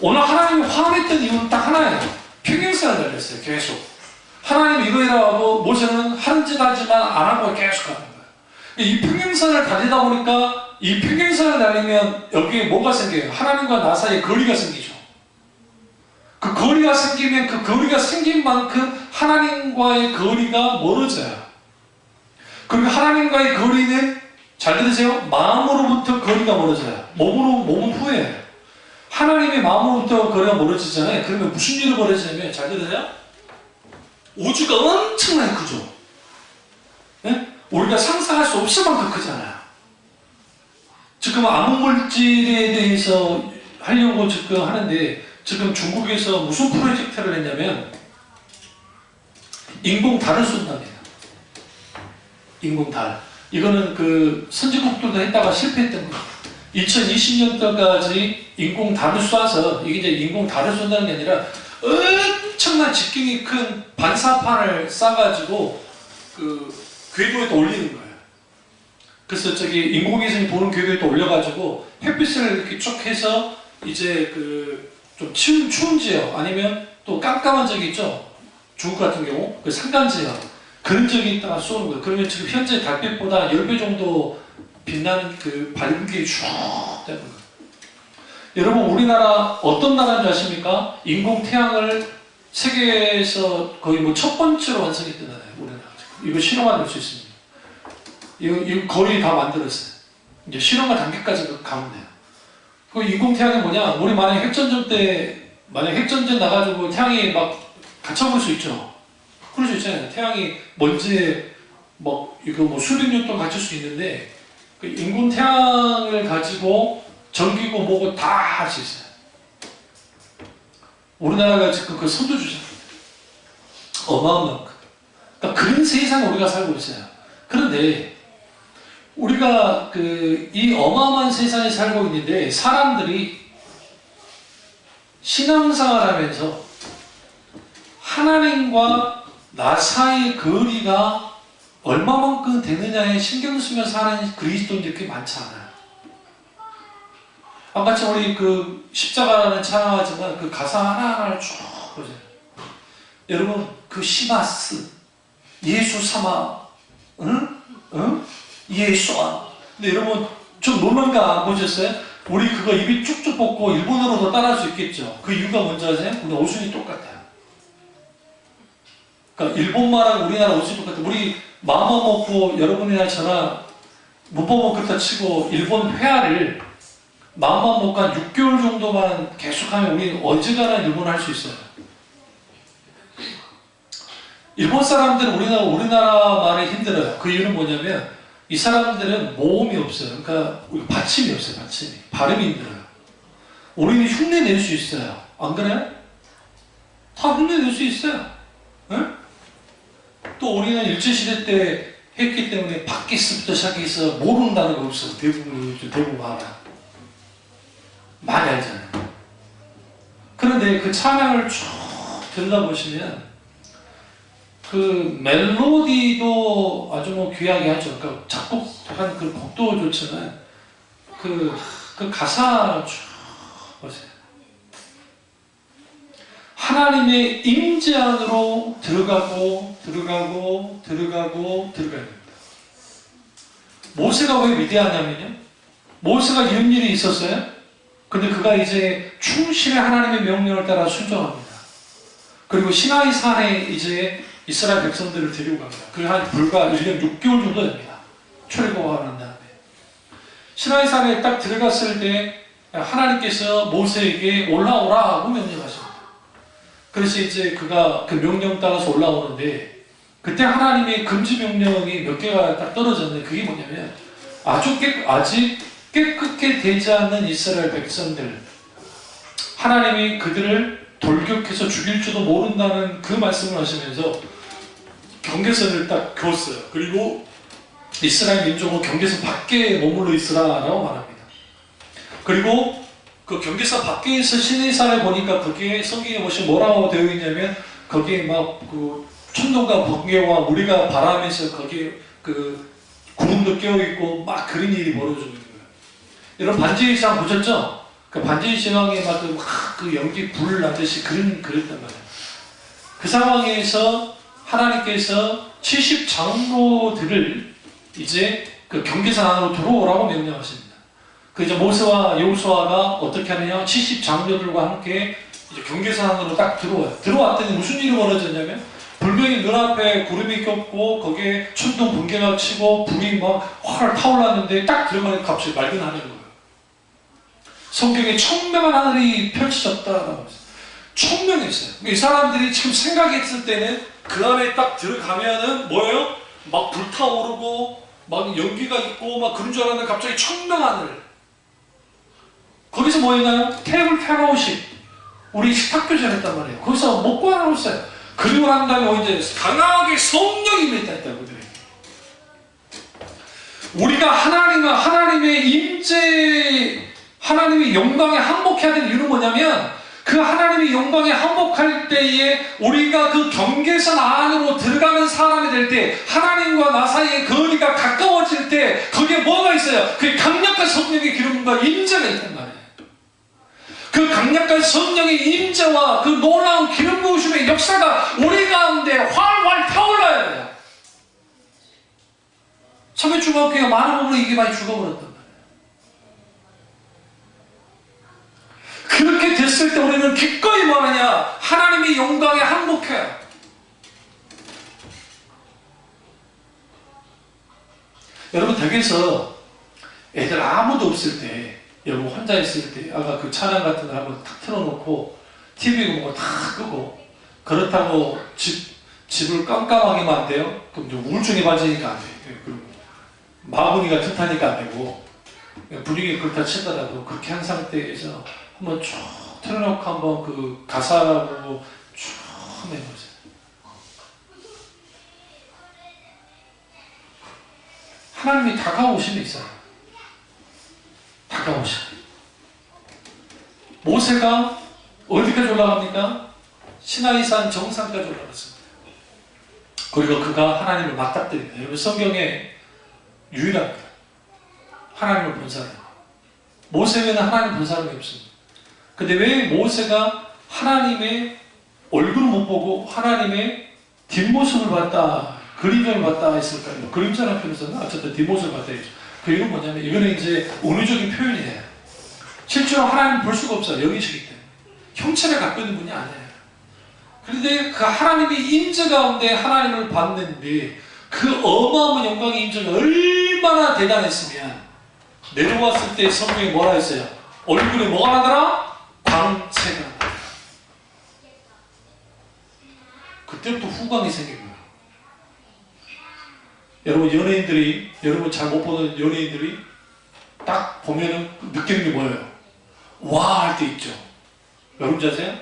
오늘 하나님이 화냈던 이유는 딱 하나예요. 평행선을 달렸어요. 계속. 하나님 이거 해라고 모세는 하는 짓 하지만 안 하고 계속 가는 거예요. 이 평행선을 달리다 보니까 이 평행선을 달리면 여기에 뭐가 생겨요? 하나님과 나 사이에 거리가 생기죠. 그 거리가 생기면 그 거리가 생긴 만큼 하나님과의 거리가 멀어져요. 그리고 하나님과의 거리는 잘 들으세요. 마음으로부터 거리가 멀어져요. 몸은 후회해요. 하나님의 마음으로부터 거리가 멀어지잖아요. 그러면 무슨 일이 벌어지냐면, 잘 들으세요. 우주가 엄청나게 크죠. 네? 우리가 상상할 수 없을 만큼 크잖아요. 지금 암흑물질에 대해서 하려고 지금 하는데, 지금 중국에서 무슨 프로젝트를 했냐면 인공달을 쏜답니다. 인공달. 이거는 그 선진국들도 했다가 실패했던 거예요. 2020년도까지 인공달을 쏴서, 이게 이제 인공달을 쏜다는 게 아니라 엄청난 직경이 큰 반사판을 쏴가지고 그 궤도에 또 올리는 거예요. 그래서 저기 인공위성이 보는 궤도에 또 올려가지고 햇빛을 이렇게 쭉 해서 이제 그 좀 추운 지역 아니면 또 깜깜한 지역이 있죠. 중국 같은 경우 그 산간 지역 그런 지역에 있다가 쏘는 거예요. 그러면 지금 현재 달빛보다 10배 정도 빛나는 그 밝은 게 쭉 되는 거예요. 여러분 우리나라 어떤 나라인 줄 아십니까? 인공 태양을 세계에서 거의 뭐 첫 번째로 완성했던 나라예요. 우리나라. 이거 실험만 할 수 있습니다. 이거 거의 다 만들었어요. 이제 실험과 단계까지 가면 돼요. 그 인공 태양이 뭐냐? 우리 만약 핵전쟁 때 만약 핵전쟁 나가지고 태양이 막 갇혀볼 수 있죠. 그럴 수 있잖아요. 태양이 먼지에 막 이거 뭐 수백 년 동안 갇힐 수 있는데 그 인공 태양을 가지고 전기고 뭐고 다 할 수 있어요. 우리나라가 지금 그 선두주자. 어마어마한 거. 그러니까 그런 세상에 우리가 살고 있어요. 그런데 우리가 이 어마어마한 세상에 살고 있는데 사람들이 신앙생활 하면서 하나님과 나 사이의 거리가 얼마만큼 되느냐에 신경 쓰면서 사는 그리스도인들이 그렇게 많지 않아요. 아까 우리 그 십자가라는 찬양하지만 그 가사 하나하나를 쭉 보세요. 여러분 그 시마스 예수 삼아 응? 응? 예수아. 근데 여러분 좀 놀란 거 안 보셨어요? 우리 그거 입이 쭉쭉 뻗고 일본어로도 따라할 수 있겠죠. 그 이유가 뭔지 아세요? 우리 어순이 똑같아요. 그러니까 일본말하고 우리나라 어순이 똑같아요. 우리 마음만 먹고 여러분이나 저나 문법만 그렇다 치고 일본 회화를 마음만 먹고 한 6개월 정도만 계속하면 우리는 어지간한 일본을 할 수 있어요. 일본 사람들은 우리나라 말에 힘들어요. 그 이유는 뭐냐면 이 사람들은 모음이 없어요. 그러니까 받침이 없어요. 받침이. 발음이 힘들어요. 우리는 흉내 낼 수 있어요. 안 그래요? 다 흉내 낼 수 있어요. 응? 또 우리는 일제시대 때 했기 때문에 밖에서부터 시작해서 모르는 단어가 없어. 대부분 알아. 많이 알잖아요. 그런데 그 찬양을 쭉 들여다보시면 그 멜로디도 아주 뭐 귀하게 하죠. 그러니까 작곡한 그 곡도 좋지만 그 가사 쭉 보세요. 하나님의 임재 안으로 들어가고 들어가야 됩니다. 모세가 왜 위대하냐면요. 모세가 이런 일이 있었어요. 근데 그가 이제 충실히 하나님의 명령을 따라 순종합니다. 그리고 시나이 산에 이제 이스라엘 백성들을 데리고 갑니다. 그게 한 불과 1년 6개월 정도 됩니다. 출애굽하고 난 다음에. 시나이 산에 딱 들어갔을 때 하나님께서 모세에게 올라오라 하고 명령하십니다. 그래서 이제 그가 그 명령 따라서 올라오는데 그때 하나님의 금지 명령이 몇 개가 딱 떨어졌는데 그게 뭐냐면 아직 깨끗게 되지 않는 이스라엘 백성들 하나님이 그들을 돌격해서 죽일지도 모른다는 그 말씀을 하시면서 경계선을 딱 그었어요. 그리고 이스라엘 민족은 경계선 밖에 머물러 있으라라고 말합니다. 그리고 그 경계선 밖에서 시내산을 보니까 거기에 성경에 보시면 뭐라고 되어 있냐면 거기에 막 그 천둥과 번개와 우리가 바람에서 거기에 그 구름도 껴있고 막 그런 일이 벌어지고 있는 거예요. 여러분 반지의 제왕 보셨죠? 그 반지의 제왕에 막 그 연기 불을 나듯이 그랬단 말이에요. 그 상황에서 하나님께서 70장로들을 이제 그 경계선 안으로 들어오라고 명령하십니다. 그 이제 모세와 여호수아가 어떻게 하느냐? 70장로들과 함께 이제 경계선 안으로 딱 들어와요. 들어왔더니 무슨 일이 벌어졌냐면 불명이 눈앞에 구름이 꼈고 거기에 천둥 번개가 치고 불이 막 활 타올랐는데 딱 들어가니까 갑자기 맑은 하늘인 거예요. 성경에 청명한 하늘이 펼쳐졌다라고 했어요. 청명했어요. 이 사람들이 지금 생각했을 때는 그 안에 딱 들어가면은 뭐예요? 막 불타오르고 막 연기가 있고 막 그런 줄 알았는데 갑자기 청명한 하늘. 거기서 뭐였나요? 테이블 펠로우십. 우리 식탁교제를 했단 말이에요. 거기서 먹고 하나 있어요. 그리고 난 다음에 이제 강하게 성령이 임했다고 그래요. 우리가 하나님의 임재, 하나님의 영광에 항복해야 되는 이유는 뭐냐면 그 하나님의 영광에 항복할 때에 우리가 그 경계선 안으로 들어가는 사람이 될 때 하나님과 나 사이의 거리가 가까워질 때 거기에 뭐가 있어요? 그 강력한 성령의 기름과 임재가 있단 말이에요. 그 강력한 강력한 성령의 임재와 그 놀라운 기름 부으심의 역사가 우리 가운데 활활 타올라야 돼요. 서울중학교가 많은 부분에 이게 많이 죽어버렸단 말이에요. 그렇게 됐을 때 우리는 기꺼이 뭐하느냐? 하나님의 영광에 항복해요. 여러분 댁에서 애들 아무도 없을 때, 여러분 혼자 있을 때, 아까 그 찬양 같은 거 한번 탁 틀어놓고 TV 뭐 다 끄고, 그렇다고 집을 깜깜하게만 안 돼요? 그럼 좀 우울증에 빠지니까 안 돼요. 그리고 마구니가 튼하니까 안 되고, 분위기 그렇다 치더라도 그렇게 한 상태에서 한번 쭉 틀어놓고 한번 그 가사라고 쭉 내보세요. 하나님이 다가오심이 있어요. 다가오심. 모세가 어디까지 올라갑니까? 시나이산 정상까지 올라갔습니다. 그리고 그가 하나님을 맞닥뜨립니다. 여러분 성경에 유일합니다. 하나님을 본 사람. 모세 외에는 하나님 본 사람이 없습니다. 근데 왜 모세가 하나님의 얼굴을 못 보고 하나님의 뒷모습을 봤다, 그림자를 봤다 했을까요? 그림자라는 표현에서는 어쨌든 뒷모습을 봤다 했죠. 그 이유는 뭐냐면 이거는 이제 은유적인 표현이에요. 실제로 하나님을 볼 수가 없어요. 영이시기 때문에. 형체를 갖고 있는 분이 아니에요. 그런데 그 하나님의 임재 가운데 하나님을 봤는데 그 어마어마한 영광의 임재가 얼마나 대단했으면 내려왔을 때 성경에 뭐라 했어요? 얼굴에 뭐가 나더라? 광채가 나더라. 그때부터 후광이 생긴 거예요. 여러분 연예인들이, 여러분 잘 못 보는 연예인들이 딱 보면은 느끼는 게 뭐예요? 와 할 때 있죠. 여러분 아세요?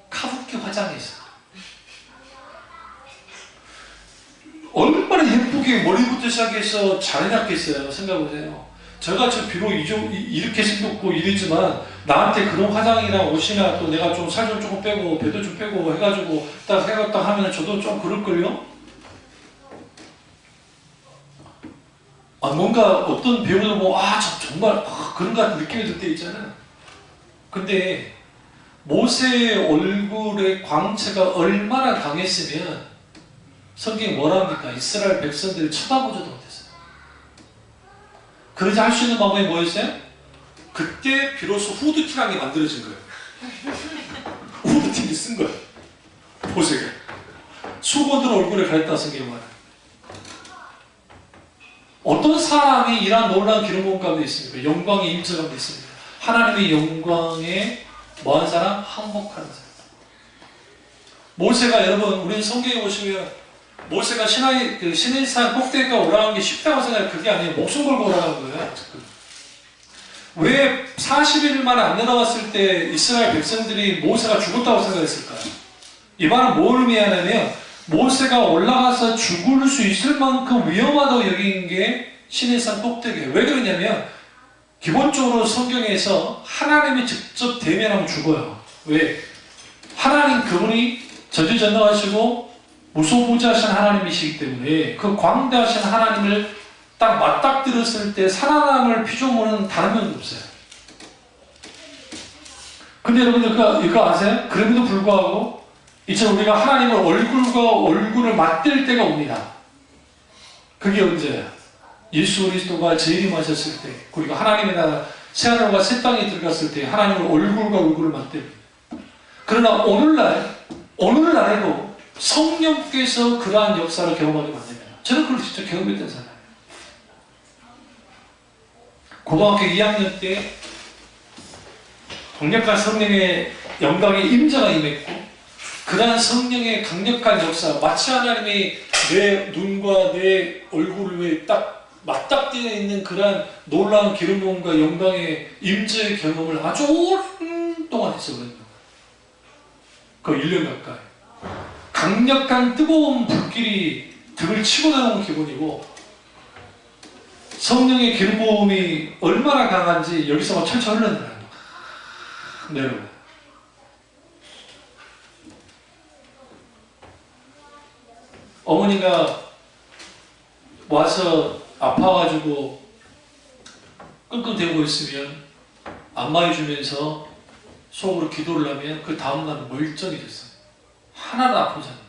카부키 화장했어요. 얼마나 예쁘게 머리부터 시작해서 잘 해놨겠어요. 생각해보세요. 제가 비록 이렇게 생겼고 이랬지만 나한테 그런 화장이랑 옷이나 또 내가 좀 살 좀 조금 빼고 배도 좀 빼고 해가지고 딱 생각딱 하면 저도 좀 그럴걸요? 뭔가 어떤 배우들 보고 정말 그런 것 같은 느낌이 들 때 있잖아요. 근데 모세의 얼굴의 광채가 얼마나 강했으면 성경이 뭐라 합니까? 이스라엘 백성들이 쳐다보지도 못했어요. 그러지 할 수 있는 방법이 뭐였어요? 그때 비로소 후드티라는 게 만들어진 거예요. 후드티를 쓴 거예요. 모세가. 수건으로 얼굴에 가렸다 성경이 말해요. 어떤 사람이 이러한 놀라운 기름 부음 가운데 있습니까? 영광의 임재 가운데 있습니다. 하나님의 영광에 뭐한 사람? 항복하는 사람. 모세가 여러분 우리 성경에 보시면 모세가 시내산 꼭대기가 올라가는 게 쉽다고 생각해요. 그게 아니에요. 목숨 걸고 올라간 거예요. 왜 40일 만에 안 내려왔을 때 이스라엘 백성들이 모세가 죽었다고 생각했을까요? 이 말은 뭘 의미하냐면 모세가 올라가서 죽을 수 있을 만큼 위험하다고 여긴 게 시내산 꼭대기예요. 왜 그러냐면 기본적으로 성경에서 하나님이 직접 대면하면 죽어요. 왜? 하나님 그분이 전지전능하시고 무소부지하신 하나님이시기 때문에 그 광대하신 하나님을 딱 맞닥뜨렸을 때 살아남을 피조물은 다른 면도 없어요. 근데 여러분들 이거 아세요? 그럼에도 불구하고 이제 우리가 하나님을 얼굴과 얼굴을 맞댈 때가 옵니다. 그게 언제야? 예수 그리스도가 재림하셨을 때, 그리고 하나님의 나라 새하늘과 새 땅에 들어갔을 때 하나님을 얼굴과 얼굴을 맞댑니다. 그러나 오늘날에도 성령께서 그러한 역사를 경험하게 만듭니다. 저는 그걸 진짜 경험했던 사람이에요. 고등학교 2학년 때 강력한 성령의 영광의 임재가 임했고 그러한 성령의 강력한 역사, 마치 하나님이 내 눈과 내 얼굴을 딱 맞닥뜨려 있는 그러한 놀라운 기름 부음과 영광의 임재의 경험을 아주 오랜 동안 했어요. 거의 1년 가까이. 강력한 뜨거운 불길이 등을 치고 나오는 기분이고 성령의 기름 부음이 얼마나 강한지 여기서 막 철철 흘러내려요. 내려오고. 어머니가 와서 아파가지고 끙끙대고 있으면 안마해주면서 속으로 기도를 하면 그 다음날 멀쩡해졌어요. 하나도 아프지 않아요.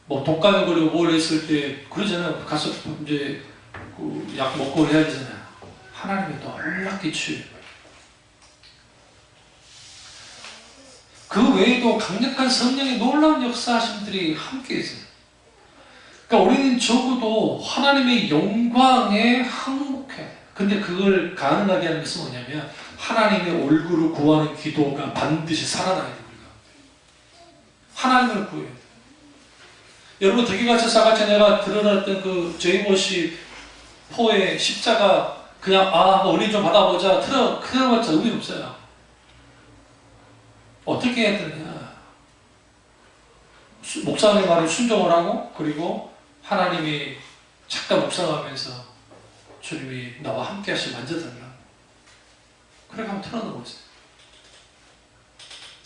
뭐 독감이고 뭘 했을 때 그러잖아요. 가서 이제 그 약 먹고 해야 되잖아요. 하나님이 놀랍게 치유해요. 그 외에도 강력한 성령의 놀라운 역사하심들이 함께 있어요. 그러니까 우리는 적어도 하나님의 영광에 항목해야 돼요. 근데 그걸 가능하게 하는 것은 뭐냐면 하나님의 얼굴을 구하는 기도가 반드시 살아나야 됩니다. 하나님을 구해야 돼요. 여러분 덕기같이 싸같이 내가 드러났던 그 제이모시 포의 십자가 그냥 우리 좀 받아보자 틀어봤자 의미 없어요. 어떻게 해야 되느냐? 목사님의 말을 순종을 하고 그리고 하나님이 잠깐 묵상하면서 주님이 나와 함께 하시 만져달라. 그렇게 한번 틀어놓으세요.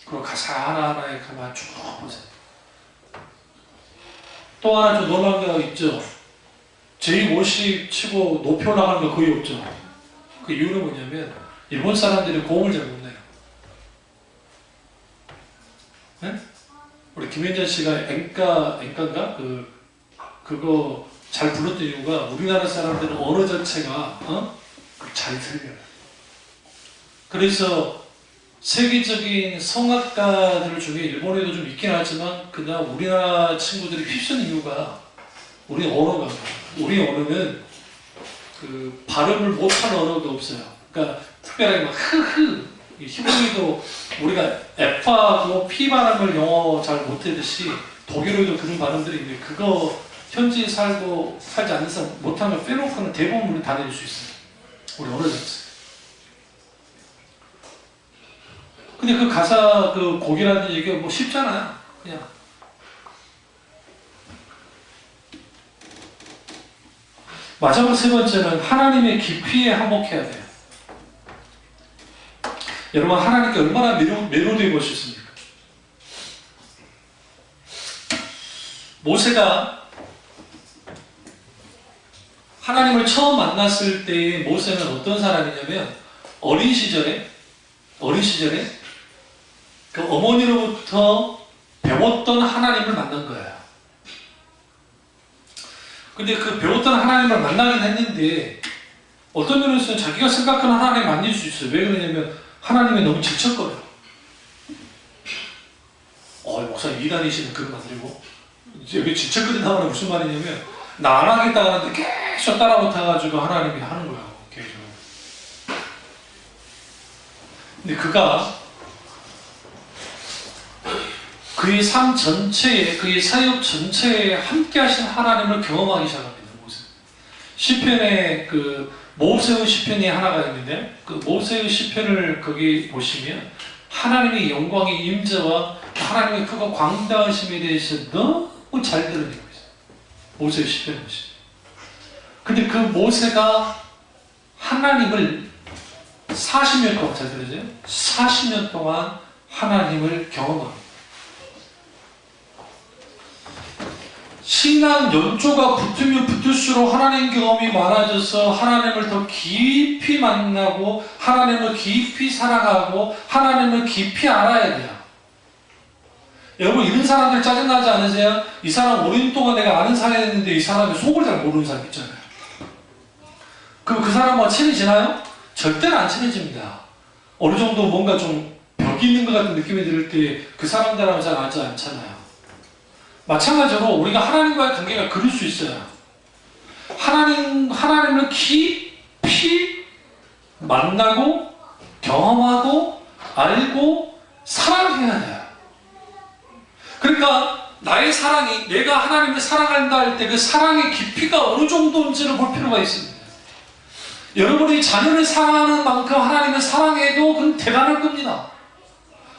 그리고 가사 하나하나에 가만 쭉 보세요. 또 하나 좀 놀라운 게 있죠. 제50 치고 높이 올라가는 거 거의 없죠. 그 이유는 뭐냐면 일본 사람들이 고음을 잘 못 내요. 네? 우리 김현전 씨가 엔가인가? 그거 잘 불렀던 이유가 우리나라 사람들은 언어 자체가 잘 들려요. 그래서 세계적인 성악가들 중에 일본에도 좀 있긴 하지만 그냥 우리나라 친구들이 휩쓰는 이유가 우리 언어가 우리 언어는 그 발음을 못하는 언어도 없어요. 그러니까 특별하게 막 히브리도 우리가 F하고 P 발음을 영어 잘 못하듯이 독일어도 그런 발음들이 있는데 그거 현지에 살지 않는 사람 못하면 빼놓고는 대부분 우리 다 내릴 수 있어요. 우리 언어 자체. 근데 그 가사 그 곡이라는 얘기가 뭐 쉽잖아요. 그냥 마지막 세 번째는 하나님의 깊이에 항목해야 돼요. 여러분 하나님께 얼마나 매료되고 싶습니까? 모세가 하나님을 처음 만났을 때의 모세는 어떤 사람이냐면 어린 시절에 그 어머니로부터 배웠던 하나님을 만난 거예요. 근데 그 배웠던 하나님을 만나긴 했는데 어떤 면에서는 자기가 생각하는 하나님 아닐 수 있어요. 왜 그러냐면 하나님이 너무 질척거려요. 목사님 이단이시는 그런 만들고 여기 질척거린다는 말은 무슨 말이냐면 나 안 하겠다 하는데 계속 따라붙어가지고 하나님이 하는 거예요. 계속. 근데 그가 그의 삶 전체에, 그의 사역 전체에 함께 하신 하나님을 경험하기 시작합니다. 모세. 시편에 그 모세의 시편이 하나가 있는데 그 모세의 시편을 거기 보시면 하나님의 영광의 임재와 하나님의 크고 광대하심에 대해서 너무 잘 드러내고 있어요. 모세의 시편을 보시면. 근데 그 모세가 하나님을 40년 동안 잘 들으세요? 40년 동안 하나님을 경험합니다. 신앙 연조가 붙으면 붙을수록 하나님 경험이 많아져서 하나님을 더 깊이 만나고 하나님을 깊이 사랑하고 하나님을 깊이 알아야 돼요. 여러분 이런 사람들 짜증나지 않으세요? 이 사람 오랜 동안 내가 아는 사람이었는데 이 사람의 속을 잘 모르는 사람 있잖아요. 그럼 그 사람과 친해지나요? 절대로 안 친해집니다. 어느 정도 뭔가 좀 벽이 있는 것 같은 느낌이 들 때 그 사람들하고 잘 알지 않잖아요. 마찬가지로 우리가 하나님과의 관계가 그럴 수 있어요. 하나님을 깊이 만나고 경험하고 알고 사랑해야 돼요. 그러니까 나의 사랑이 내가 하나님을 사랑한다 할 때 그 사랑의 깊이가 어느 정도인지를 볼 필요가 있습니다. 여러분이 자녀를 사랑하는 만큼 하나님을 사랑해도 그건 대단할 겁니다.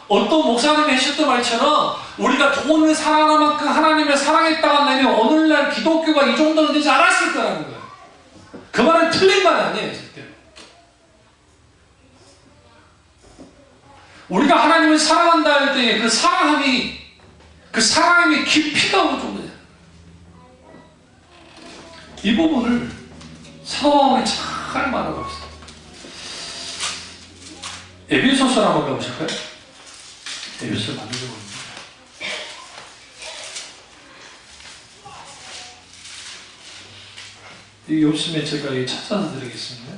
어떤 목사님이 하셨던 말처럼 우리가 돈을 사랑하는 만큼 하나님을 사랑했다고 한다면 오늘날 기독교가 이 정도는 되지 않았을 거라는 거예요. 그 말은 틀린 말 아니에요. 절대로. 우리가 하나님을 사랑한다 할 때 그 사랑함이 깊이가 어느 정도냐. 이 부분을 사도 바울이 잘 말하고 있어요. 에베소서 한번 가보실까요? 에베소서 만들어봅니다. 이 없으면 제가 찾아서 드리겠습니다.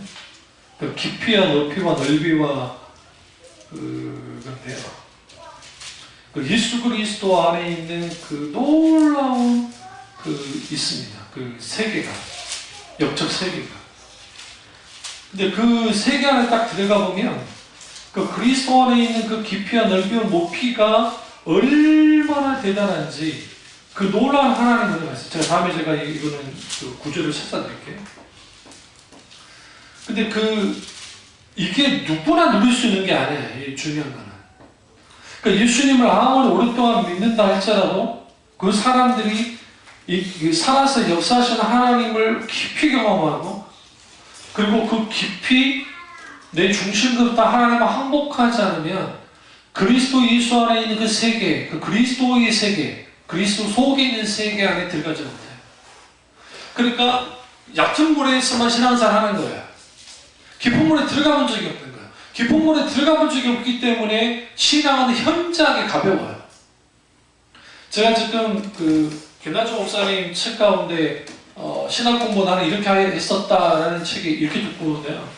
그 깊이와 높이와 넓이와 그건데요. 그 예수 그리스도 안에 있는 그 놀라운 있습니다. 그 세계가, 영적 세계가. 근데 그 세계 안에 딱 들어가 보면 그 그리스도 안에 있는 그 깊이와 넓이와 높이가 얼마나 대단한지 그 놀라운 하나님의 은혜가 있어요. 다음에 이거는 그 구절을 찾아드릴게요. 근데 이게 누구나 누릴 수 있는 게 아니에요. 이 중요한 거는. 그러니까 예수님을 아무리 오랫동안 믿는다 할지라도 그 사람들이 살아서 역사하시는 하나님을 깊이 경험하고 그리고 그 깊이 내 중심부터 하나님과 항복하지 않으면 그리스도 예수 안에 있는 그 세계, 그 그리스도의 세계, 그리스도 속에 있는 세계 안에 들어가지 못해요. 그러니까 얕은 물에서만 신앙생활 하는 거예요. 깊은 물에 들어가본 적이 없는 거예요. 깊은 물에 들어가본 적이 없기 때문에 신앙은 현저하게 가벼워요. 제가 지금 김남철 목사님 책 가운데 신학 공부 나는 이렇게 했었다라는 책이 이렇게 듣고 오는데요.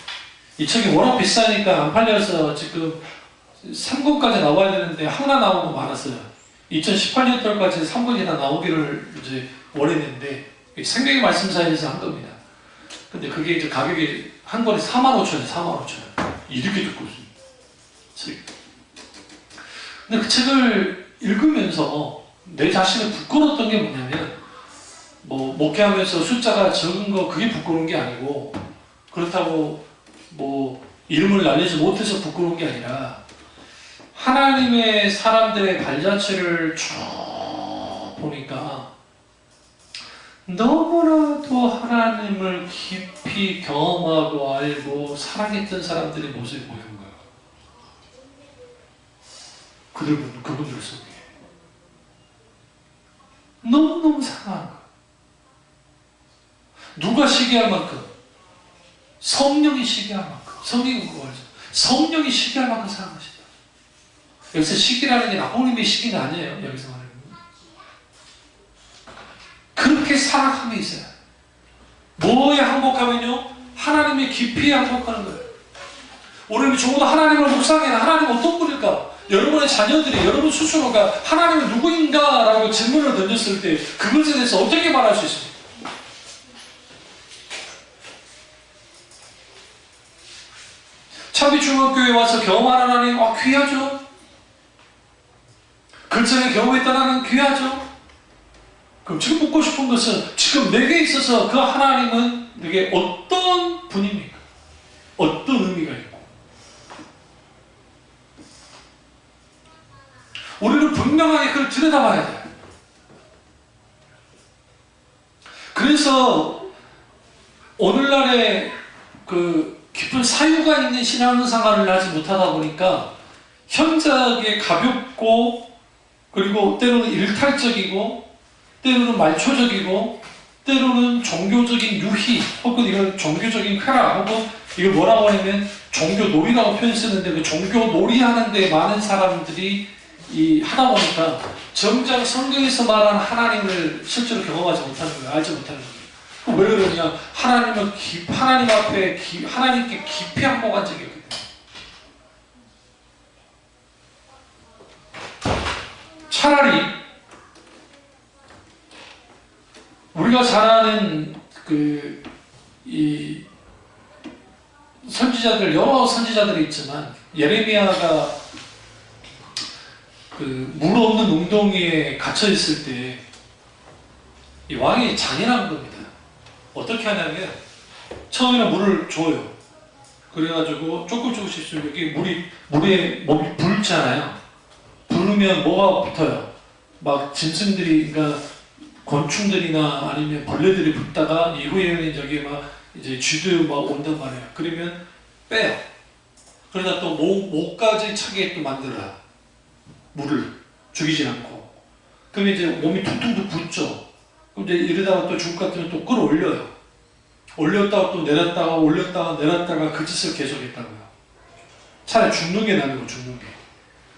이 책이 워낙 비싸니까 안 팔려서 지금 3권까지 나와야 되는데 하나 나온 거 많았어요. 2018년도까지 3권이나 나오기를 이제 원했는데 생명의 말씀사에서 한 겁니다. 근데 그게 이제 가격이 한 권에 45,000원, 45,000원. 이렇게 듣고 있습니다. 근데 그 책을 읽으면서 내 자신을 부끄러웠던 게 뭐냐면, 목회하면서 숫자가 적은 거 그게 부끄러운 게 아니고, 그렇다고 이름을 날리지 못해서 부끄러운 게 아니라, 하나님의 사람들의 발자취를 쭉 보니까, 너무나도 하나님을 깊이 경험하고 알고 사랑했던 사람들의 모습이 보이는 거예요. 그분들 속에. 너무너무 사랑하는 거예요. 누가 시기할 만큼? 성령이 시기할 만큼. 성령이 그거 알죠? 성령이 시기할 만큼 사랑하신다. 여기서 시기라는 게 나쁜 의미의 시기는 아니에요. 여기서 말하는 거. 그렇게 사랑함이 있어요. 뭐에 항복하면요? 하나님의 깊이에 항복하는 거예요. 우리는 적어도 하나님을 묵상해라. 하나님 어떤 분일까? 여러분의 자녀들이 여러분 스스로가 하나님은 누구인가? 라고 질문을 던졌을 때 그것에 대해서 어떻게 말할 수 있습니까? 참비중학교에 와서 경험하는 하나님, 귀하죠? 글전에 경험했던 하나님 귀하죠? 그럼 지금 묻고 싶은 것은 지금 내게 있어서 그 하나님은 내게 어떤 분입니까? 어떤 의미가 있고? 우리는 분명하게 그걸 들여다봐야 돼요. 그래서 오늘날에 깊은 사유가 있는 신앙생활을 하지 못하다 보니까 현저하게 가볍고 그리고 때로는 일탈적이고 때로는 말초적이고 때로는 종교적인 유희 혹은 이걸 종교적인 쾌락 혹은 이걸 뭐라고 하냐면 종교놀이라고 표현 쓰는데 그 종교놀이하는 데 많은 사람들이 하다 보니까 정작 성경에서 말하는 하나님을 실제로 경험하지 못하는 거예요. 알지 못하는 거예요. 왜 그러냐? 하나님 앞에 하나님께 깊이 항복한 적이 없기 때문에. 차라리 우리가 잘 아는 이 선지자들, 여러 선지자들이 있지만 예레미야가 물 없는 웅덩이에 갇혀 있을 때 이 왕이 잔인한 겁니다. 어떻게 하냐면 처음에는 물을 줘요. 그래가지고 조금씩 주면 여기 물에 몸이 불잖아요. 부르면 뭐가 붙어요? 막 짐승들이, 그러니까 곤충들이나 아니면 벌레들이 붙다가 이후에는 저기 막 이제 쥐도 막 온단 말이에요. 그러면 빼요. 그러다 또 목까지 차게 또 만들어요. 물을 죽이지 않고. 그러면 이제 몸이 툭툭툭 붙죠. 그럼 이제 이러다가 또 죽을 것 같으면 또 끌어올려요. 올렸다가 또 내렸다가 올렸다가 내렸다가 그 짓을 계속했다고요. 차라리 죽는 게 나으고 죽는 게.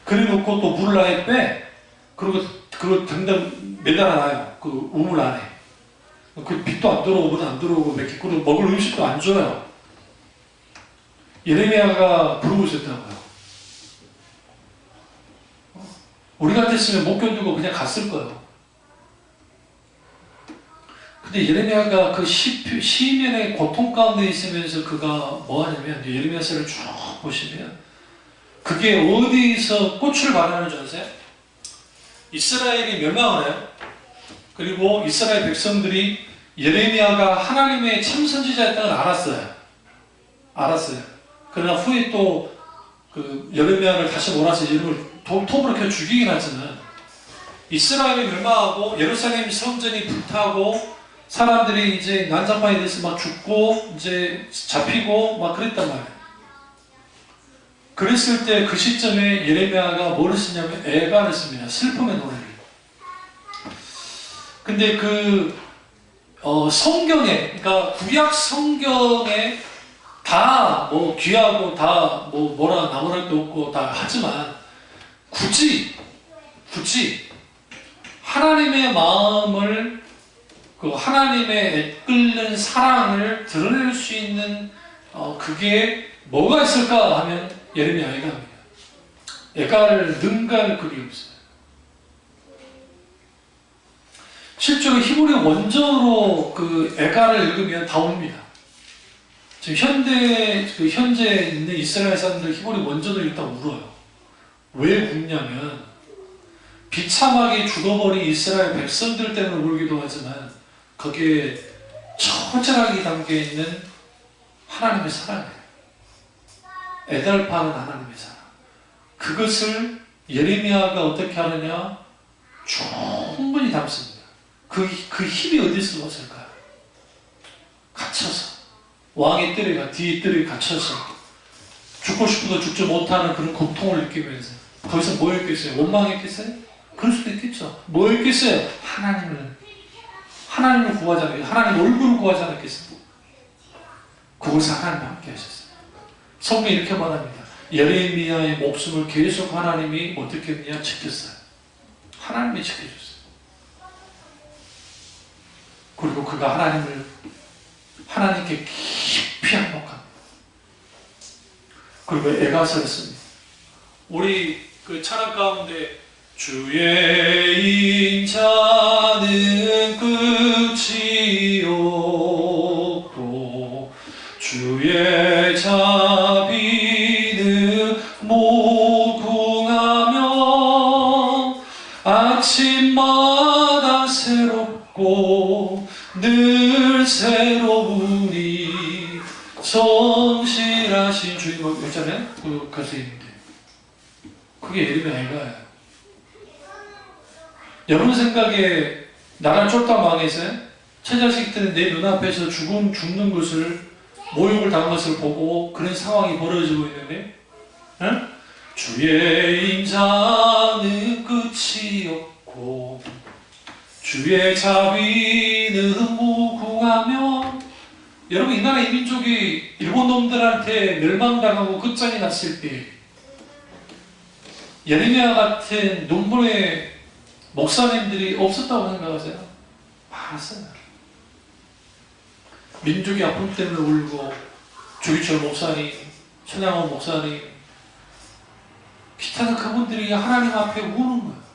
그래놓고 또 물을 아예 빼. 그리고 그거 등등 매달아놔요. 그 우물 안에. 그 빛도 안 들어오고 물 안 들어오고 그리고 먹을 음식도 안 줘요. 예레미야가 부르고 있었다고요. 우리 같았으면 못 견디고 그냥 갔을 거예요. 근데 예레미야가 그 시면의 고통 가운데 있으면서 그가 뭐 하냐면, 예레미야서를 쭉 보시면 그게 어디서 꽃을 발하는 줄 아세요? 이스라엘이 멸망을 해요. 그리고 이스라엘 백성들이 예레미야가 하나님의 참선지자였다는 걸 알았어요. 그러나 후에 또 그 예레미야를 다시 몰아서 이름을 톱으로 켜 죽이긴 하지만, 이스라엘이 멸망하고 예루살렘 성전이 불타고 사람들이 이제 난장판이 돼서 막 죽고 이제 잡히고 막 그랬단 말이에요. 그랬을 때 그 시점에 예레미야가 뭐를 쓰냐면 애가를 씁니다. 슬픔의 노래를. 근데 그 성경에, 그러니까 구약 성경에 다 뭐 귀하고 다 뭐 뭐라 나무랄 게 없고 다 하지만 굳이 하나님의 마음을, 그 하나님의 이끌는 사랑을 드러낼 수 있는 그게 뭐가 있을까 하면 예레미야 애가입니다. 애가를 능가할 글이 없어요. 실제로 히브리 원저로 그 애가를 읽으면 다 옵니다. 지금 현재 있는 이스라엘 사람들 히브리 원저도 읽다 울어요. 왜 웃냐면, 비참하게 죽어버린 이스라엘 백성들 때문에 울기도 하지만 거기에 처절하게 담겨있는 하나님의 사랑이에요. 애달파는 하나님의 사랑. 그것을 예레미야가 어떻게 하느냐? 충분히 담습니다. 그 힘이 어디서 왔을까요? 갇혀서, 왕의 뒤에 뜰에 갇혀서 죽고 싶어도 죽지 못하는 그런 고통을 느끼면서, 거기서 뭐 했겠어요? 원망했겠어요? 그럴 수도 있겠죠. 뭐 했겠어요? 하나님을 구하지 않았겠어요? 하나님 얼굴을 구하지 않았겠어요? 그곳에 하나님과 함께 하셨어요. 성경이 이렇게 말합니다. 예레미야의 목숨을 계속 하나님이 어떻게 했느냐? 지켰어요. 하나님이 지켜줬어요. 그리고 그가 하나님께 깊이 항복합니다. 그리고 애가서를 씁니다. 우리 그 찬양 가운데 주의 인자는 끝이 없고 주의 자비는 무궁하며 아침마다 새롭고 늘 새로우니 성실하신 주님. 있잖아요? 그 가사에 있는데 그게 예레미야 애가예요. 여러분 생각에 나라 쫄딱 망해서요? 처자식들은 내 눈앞에서 죽는 것을, 모욕을 당한 것을 보고 그런 상황이 벌어지고 있는데, 응? 주의 인자는 끝이 없고 주의 자비는 무궁하며. 여러분, 이 나라 이민족이 일본 놈들한테 멸망당하고 끝장이 났을 때 예레미야 같은 눈물의 목사님들이 없었다고 생각하세요? 많았어요. 민족의 아픔 때문에 울고, 조기철 목사님, 천양원 목사님, 기타는 그분들이 하나님 앞에 우는 거예요.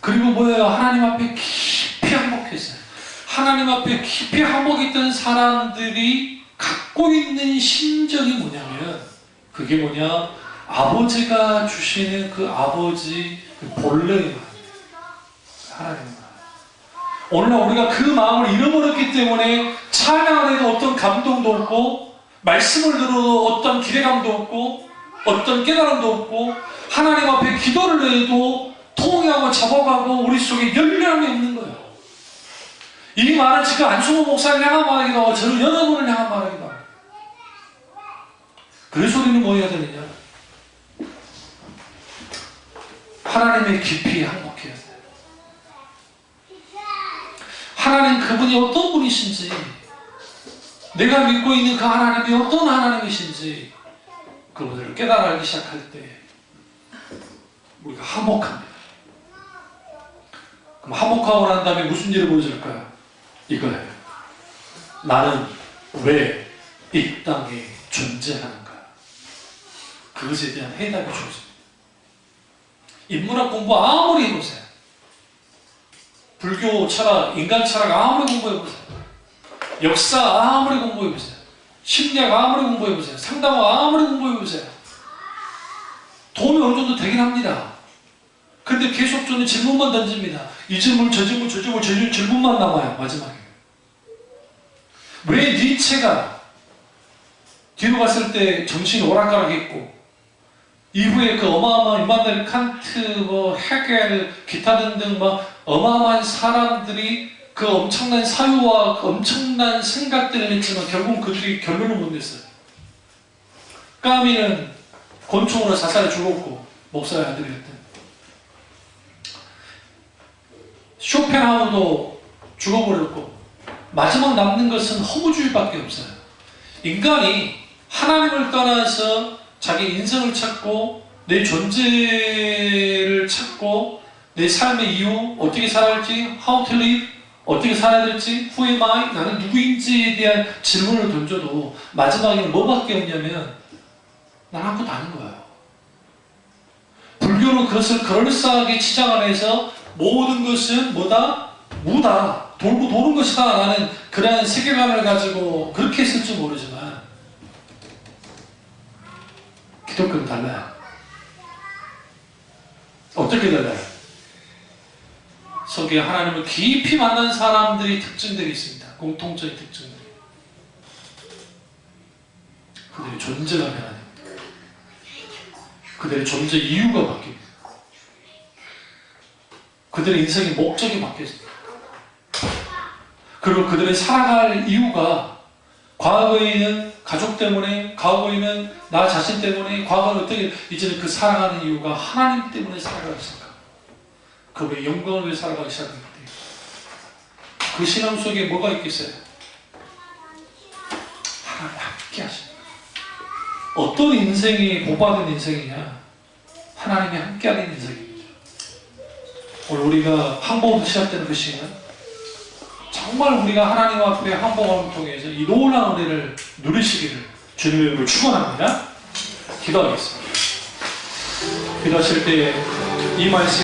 그리고 뭐예요? 하나님 앞에 깊이 항복했어요. 하나님 앞에 깊이 항복했던 사람들이 갖고 있는 심정이 뭐냐면, 그게 뭐냐? 아버지가 주시는 그 아버지 그 본래의 마음, 하나님의 마음. 오늘날 우리가 그 마음을 잃어버렸기 때문에 찬양을 해도 어떤 감동도 없고, 말씀을 들어도 어떤 기대감도 없고, 어떤 깨달음도 없고, 하나님 앞에 기도를 해도 통하고 잡아가고 우리 속에 열량이 없는 거예요. 이 말은 지금 안승호 목사를 향한 말이기도 하고 저는 여러분을 향한 말이기도 하고. 그래서 우리는 뭐 해야 되느냐? 하나님의 깊이 항복해야 돼요. 하나님 그분이 어떤 분이신지, 내가 믿고 있는 그 하나님이 어떤 하나님이신지 그분을 깨달아 알기 시작할 때 우리가 화목합니다. 그럼 화목하고 난 다음에 무슨 일을 보여줄까요? 이거예요. 나는 왜 이 땅에 존재하는가? 그것에 대한 해답이 주어집니다. 인문학 공부 아무리 해보세요. 불교 철학, 인간 철학 아무리 공부해보세요. 역사 아무리 공부해보세요. 심리학 아무리 공부해보세요. 상담학 아무리 공부해보세요. 도움이 어느 정도 되긴 합니다. 그런데 계속 저는 질문만 던집니다. 이 질문, 저 질문, 저 질문, 저 질문만 남아요. 마지막에. 왜 니체가 뒤로 갔을 때 정신이 오락가락했고 이후에 그 어마어마한 임마누엘 칸트, 헤겔, 기타 등등 어마어마한 사람들이 그 엄청난 사유와 그 엄청난 생각들을 했지만 결국 그들이 결론을 못 냈어요. 까미는 곤충으로 자살해 죽었고 목사의 아들이었던 쇼펜하우도 죽어버렸고 마지막 남는 것은 허무주의밖에 없어요. 인간이 하나님을 떠나서 자기 인생을 찾고 내 존재를 찾고 내 삶의 이유, 어떻게 살아야 할지, how to live, 어떻게 살아야 될지, who am I, 나는 누구인지에 대한 질문을 던져도 마지막에는 뭐밖에 없냐면 난 아무것도 아닌 거예요. 불교는 그것을 그럴싸하게 치장을 해서 모든 것은 뭐다? 무다. 돌고 도는 것이다. 라는 그러한 세계관을 가지고 그렇게 했을지 모르지만 기독교는 달라요. 어떻게 달라요? 속에 하나님을 깊이 만난 사람들이 특징들이 있습니다. 공통적인 특징들이. 그들의 존재가 변합니다. 그들의 존재 이유가 바뀝니다. 그들의 인생의 목적이 바뀌었습니다. 그리고 그들의 살아갈 이유가 과거에는 가족 때문에, 과거에는 나 자신 때문에, 과거는 어떻게, 이제는 그 살아가는 이유가 하나님 때문에 살아가기 시작합니다. 그분의 영광을 위해 살아가기 시작합니다. 그 신앙 속에 뭐가 있겠어요? 하나님 함께 하십니다. 어떤 인생이 복받은 인생이냐? 하나님이 함께하는 인생입니다. 오늘 우리가 항복부터 시작되는 그 시간, 정말 우리가 하나님 앞에 항복함을 통해서 이 놀라운 은혜를 누리시기를 주님의 이름으로 축원합니다. 기도하겠습니다. 기도하실 때 이 말씀